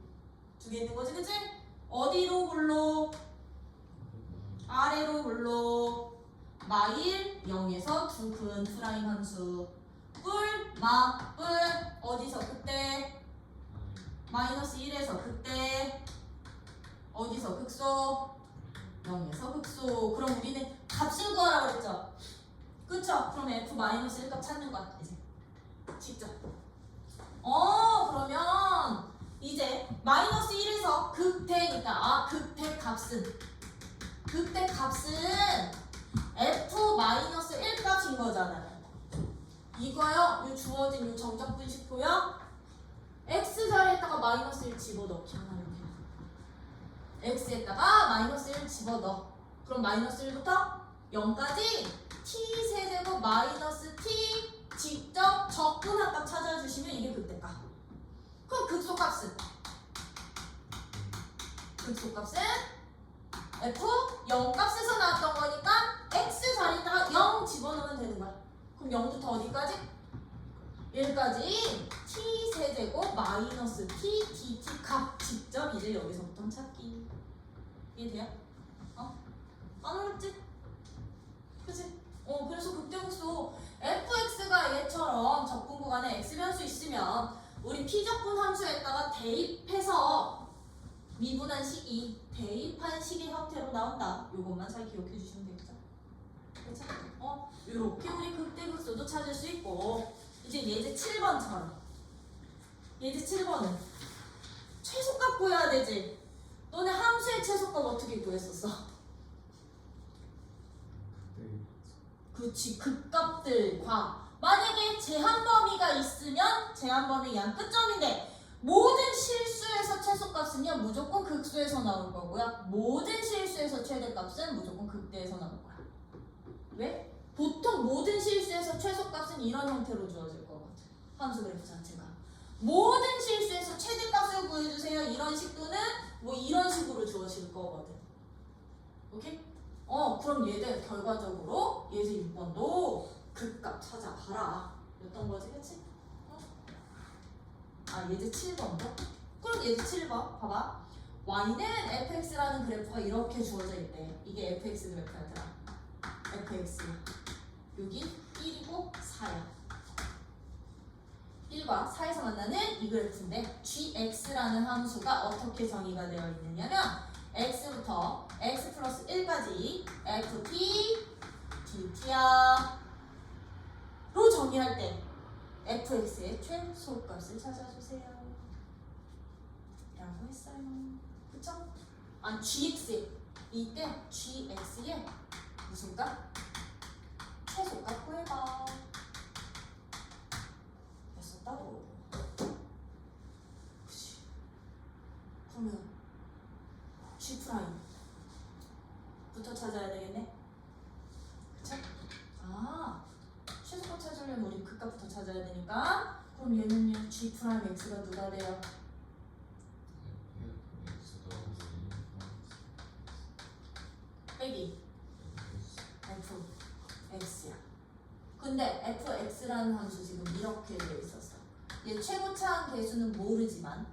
두 개 있는 거지, 그치? 어디로 굴러? 아래로 굴러. 마일 0에서 두 근 프라임 함수 뿔, 마, 뿔 어디서 그때? 마이너스 1에서 그때 어디서 극소? 0에서 극소. 그럼 우리는 값을 구하라고 그랬죠? 그쵸? 그럼 f 마이너스 1 값 찾는 거야 이제 직접. 그러면 이제 마이너스 1에서 극대니까 극대 값은 f 마이너스 1 값인 거잖아요. 이거요, 이 주어진 이 정적분식표요, x 자리에다가 마이너스 1 집어넣기 하면 돼요. x에다가 마이너스 1 집어넣어. 그럼 마이너스 1부터 0까지 t 세제곱 마이너스 t 직접 적분합값 찾아주시면 이게 극대값. 그럼 극소값은 f 0값에서 나왔던 거니까 x 자리에다가 0 집어넣으면 되는 거야. 그럼 0부터 어디까지? 1까지 t 세제곱 마이너스 t dt 값 직접 이제 여기서부터 찾기. 이해돼요? 안 어렵지? 그치? 그래서 극대국수 fx가 얘처럼 적분 구간에 x 변수 있으면 우리 p적분 함수에다가 대입해서 미분한 식이 대입한 식의 형태로 나온다. 요것만 잘 기억해 주시면 되겠죠? 그쵸? 요렇게 우리 극대극소도 찾을 수 있고 이제 예제 7번처럼 예제 7번은 최소값 구해야 되지. 너네 함수의 최소값 어떻게 구했었어? 그렇지. 극값들과 만약에 제한 범위가 있으면 제한 범위 양 끝점인데 모든 실수에서 최소값은요 무조건 극수에서 나올 거고요. 모든 실수에서 최대값은 무조건 극대에서 나올 거야. 왜? 보통 모든 실수에서 최소값은 이런 형태로 주어질 거거든. 함수 그래프 자체가. 모든 실수에서 최대값을 구해주세요. 이런 식도는 뭐 이런 식으로 주어질 거거든. 오케이? 그럼 얘들 결과적으로 예제 6번도 극값 찾아봐라. 였던 거지, 그치? 예제 7번도? 그럼 예제 7번 봐봐. y는 fx라는 그래프가 이렇게 주어져 있대. 이게 fx 그래프야. fx 여기 1이고 4야. 1과 4에서 만나는 이 그래프인데 gx라는 함수가 어떻게 정의가 되어 있느냐면 x부터 x 플러스 1까지 ft dt야 로 정의할 때 fx의 최소값을 찾아주세요 라고 했어요. 그쵸? gx 이때 gx의 무슨 값? 최소값 구해봐 했었다고. 그치. 그러면 G'부터 찾아야 되겠네. 그쵸? 최소값 찾으려면 우리 극값부터 찾아야 되니까 그럼 얘는요 G'X가 누가 돼요? 빼기 fx야. 근데 fx라는 함수 지금 이렇게 되어 있었어. 얘 최고차항 개수는 모르지만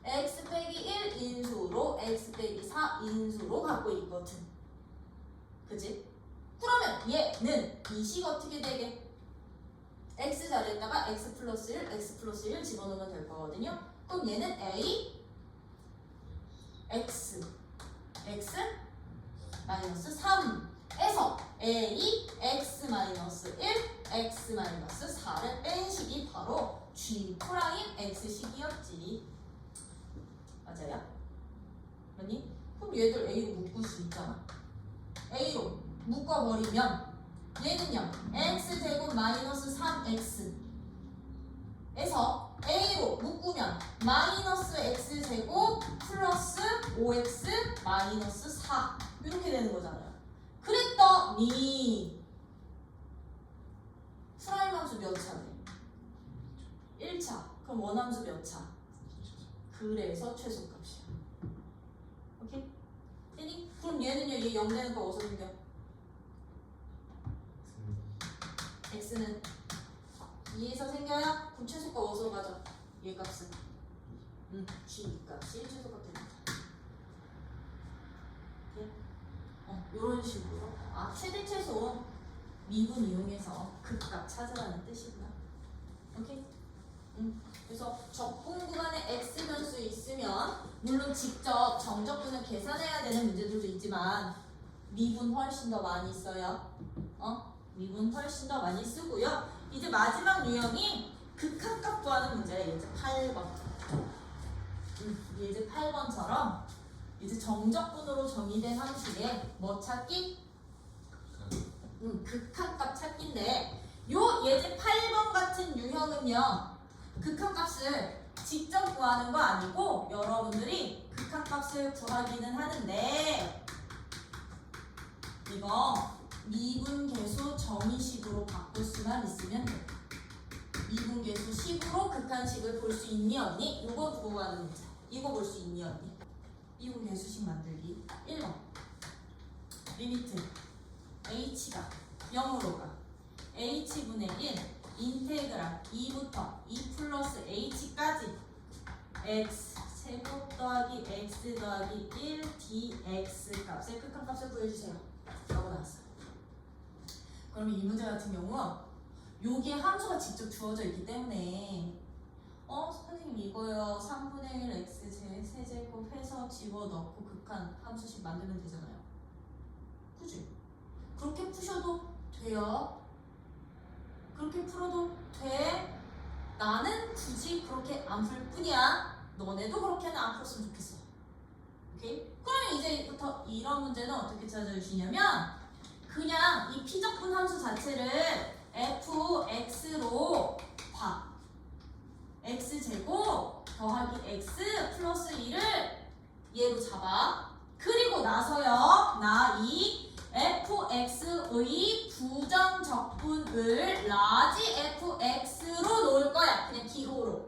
x 빼기 1 인수로 x 빼기 4 인수로 갖고 있거든. 그치? 그러면 얘는 이 식 어떻게 되게? x 자리에다가 x 플러스 1 집어넣으면 될 거거든요. 그럼 얘는 a x 마이너스 3에서 a x 마이너스 1 x 마이너스 4를 뺀 식이 바로 g 프라임 x 식이었지. 맞아요? 맞니? 그럼 얘들 a로 묶을 수 있잖아. a로 묶어버리면 얘는요 x제곱 마이너스 3x 에서 a로 묶으면 마이너스 x제곱 플러스 5x 마이너스 4 이렇게 되는 거잖아요. 그랬더니 프라임 함수 몇 차래? 1차. 그럼 원함수 몇 차? 그래서 최소값이야. 오케이? 되니? 그럼 얘는요 얘 0 되는 거 어디서 생겨? x는 2에서 생겨요? 그럼 최소값 어디서 가죠? 얘 값은? g 값이 최소값 됩니다. 오케이? 요런 식으로 최대 최소 미분 이용해서 극값 찾으라는 뜻이구나. 오케이? 그래서 적분 구간에 x 변수 있으면 물론 직접 정적분을 계산해야 되는 문제들도 있지만 미분 훨씬 더 많이 써요. 미분 훨씬 더 많이 쓰고요. 이제 마지막 유형이 극한값 구하는 문제예요. 예제 8번. 예제 8번처럼 이제 정적분으로 정의된 함수에 뭐 찾기? 극한값 찾기인데 요 예제 8번 같은 유형은요 극한값을 직접 구하는 거 아니고 여러분들이 극한값을 구하기는 하는데 이거 미분계수 정의식으로 바꿀 수만 있으면 돼. 미분계수 식으로 극한식을 볼 수 있니 언니? 이거 구하는 문제. 이거 볼 수 있니 언니? 미분계수식 만들기 1번 리미트 h가 0으로 가. h분의 1 인테그랄 2부터 2 플러스 h까지 x 제곱 더하기 x 더하기 1 dx 값의 극한값을 구해주세요. 라고 나왔어요. 그럼 이 문제 같은 경우 여기에 함수가 직접 주어져 있기 때문에 선생님 이거요 3분의 1 x 세제곱 해서 집어넣고 극한 함수식 만들면 되잖아요. 그치? 그렇게 푸셔도 돼요. 그렇게 풀어도 돼. 나는 굳이 그렇게 안 풀 뿐이야. 너네도 그렇게는 안 풀었으면 좋겠어. 오케이? 그러면 이제부터 이런 문제는 어떻게 찾아주시냐면 그냥 이 피적분 함수 자체를 fx로 봐. x제곱 더하기 x 플러스 2를 얘로 잡아. 그리고 나서요. 나 이 fx의 부정적분을 라지 fx로 놓을 거야. 그냥 기호로.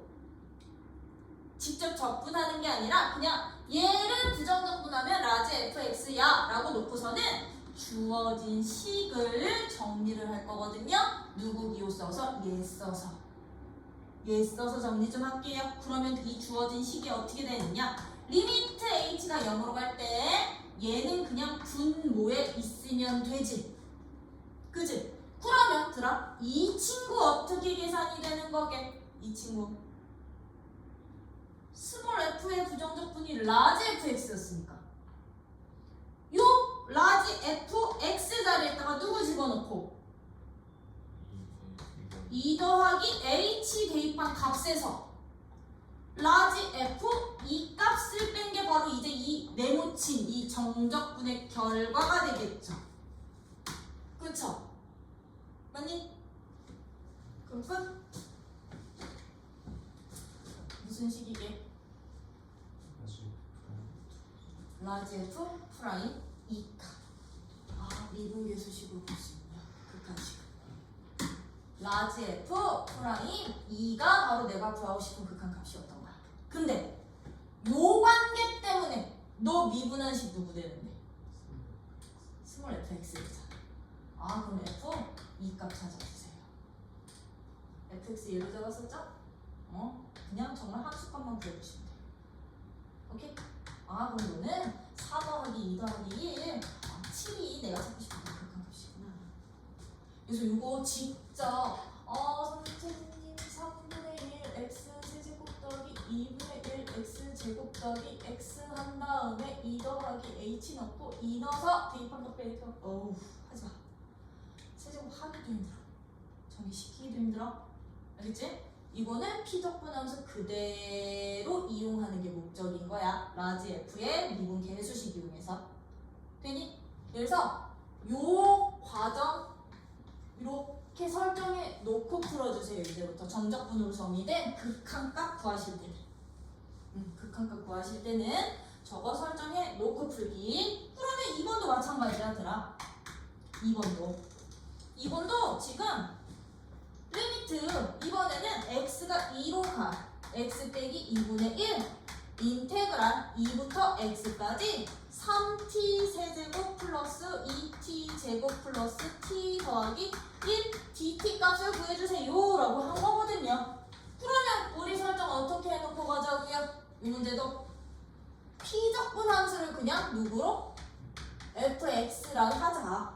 직접 적분하는 게 아니라 그냥 얘를 부정적분하면 라지 fx야 라고 놓고서는 주어진 식을 정리를 할 거거든요. 누구 기호 써서? 얘 써서. 얘 써서 정리 좀 할게요. 그러면 이 주어진 식이 어떻게 되느냐? 리미트 h가 0으로 갈 때 얘는 그냥 분모에 있으면 되지. 그치? 그러면 들아 이 친구 어떻게 계산이 되는 거게? 이 친구 스몰 f의 부정적분이 라지 fx였으니까 요 라지 fx 자리에다가 누구 집어넣고 2 더하기 h 대입한 값에서 라지 f 이 값을 뺀 게 바로 이제 이 네모친 이 정적분의 결과가 되겠죠. 그쵸? 맞니? 그럼 끝? 무슨 식이게? 라지 f 프라임 2값. 미분계수식으로 볼 수 있냐? 극한식. 라지 f 프라임 2가 바로 내가 구하고 싶은 극한값이었던 거야. 근데 요 관계 때문에 너 미분한식 누구 되는데? 스몰 fx잖아. 그럼 f 2값 찾아주세요. fx 예로 잡았었죠? 그냥 정말 함수값만 구해주시면 돼요. 오케이? 그럼 너는 4 더하기 2 더하기 1 7이 내가 찾고 싶은 극한값이구나. 그래서 이거 직접 선생님 3분의 1 x 세제곱 더하기 2분의 1 x 제곱 더하기 x 한 다음에 2 더하기 h 넣고 2 넣어서 대입한 거 빼니까 하지마. 세제곱 하기도 힘들어. 정리시키기도 힘들어. 알겠지? 이거는 피적분 함수 그대로 이용하는 게 목적인 거야. 라지 f의 미분 계수식 이용해서. 되니? 그래서 요 과정 이렇게 설정해 놓고 풀어주세요. 이제부터 정적분으로 정의된 극한값 구하실 때는. 극한값 구하실 때는 저거 설정해 놓고 풀기. 그러면 2번도 마찬가지야, 들아. 2번도 지금 리미트 이번에는 x가 2로 가. x 빼기 2분의 1 인테그랄 2부터 x까지 3t 세제곱 플러스 2t 제곱 플러스 t 더하기 1 dt 값을 구해주세요 라고 한 거거든요. 그러면 우리 설정 어떻게 해놓고 가자고요? 이 문제도 피적분 함수를 그냥 누구로? fx라고 하자.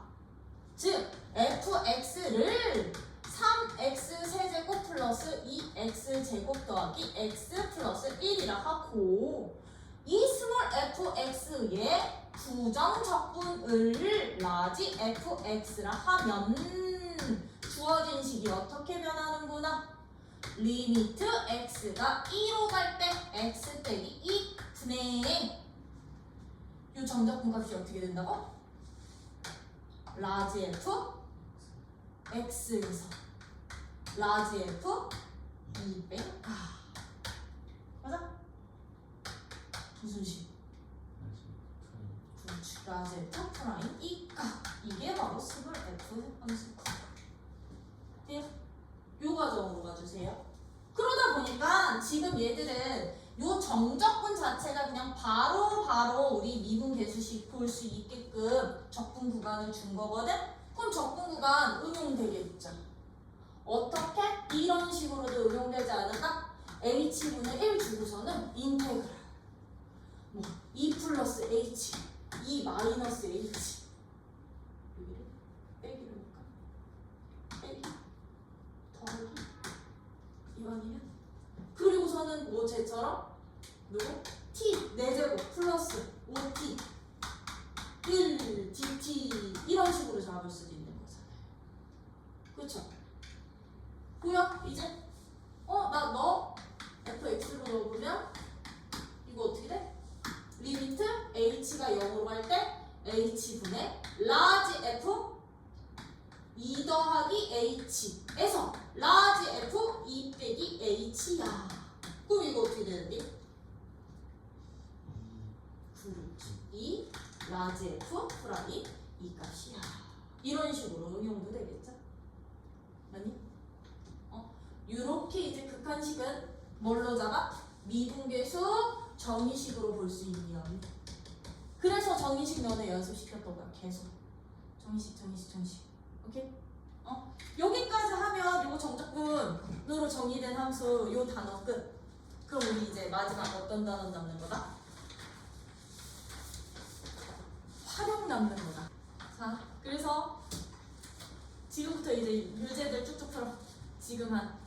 즉 fx를 3x 세제곱 플러스 2x 제곱 더하기 x 플러스 1이라 하고 이 스몰 fx의 부정적분을 라지 fx라 하면 주어진 식이 어떻게 변하는구나. 리미트 x가 2로 갈 때 x 빼기 2 분의 이 정적분 값이 어떻게 된다고? 라지 f x에서 라지 f 200 맞아? 무슨 식? 라지 f 프라임 2값. 이게 바로 스몰 f 함수. 돼요? 요 과정으로 가주세요. 그러다 보니까 지금 얘들은 요 정적분 자체가 그냥 바로 우리 미분 계수식 볼 수 있게끔 적분 구간을 준 거거든. 그럼 적분 구간 응용되겠죠. 어떻게? 이런 식으로도 응용되지 않을까? h분의 1 주고서는 인테그랄 뭐 2 플러스 h 2 마이너스 h 여기를 빼기로 할까? 빼기 더하기 이완이면 그리고서는 뭐 쟤처럼 누구? t 4제곱 플러스 5t 1 dt 이런 식으로 잡을 수도 있는 거잖아요. 그쵸? 보여? 이제? 나 너 fx로 넣어보면 이거 어떻게 돼? 리미트 h가 0으로 갈 때 h분의 라지 f 2 더하기 h에서 라지 f 2 빼기 h야. 그럼 이거 어떻게 되는데? 2 라지 f 프라임 이 값이야. 이런 식으로 응용도 되겠죠? 아니? 이렇게 이제 극한식은 뭘로 잡아? 미분계수 정의식으로 볼 수 있는 면. 그래서 정의식 면에 연습시켰던 거야. 계속 정의식. 오케이? 여기까지 하면 이거 정적분으로 정의된 함수 요 단어 끝. 그럼 우리 이제 마지막 어떤 단어 남는 거다? 활용 남는 거다. 자, 그래서 지금부터 이제 문제들 쭉쭉 풀어. 지금 한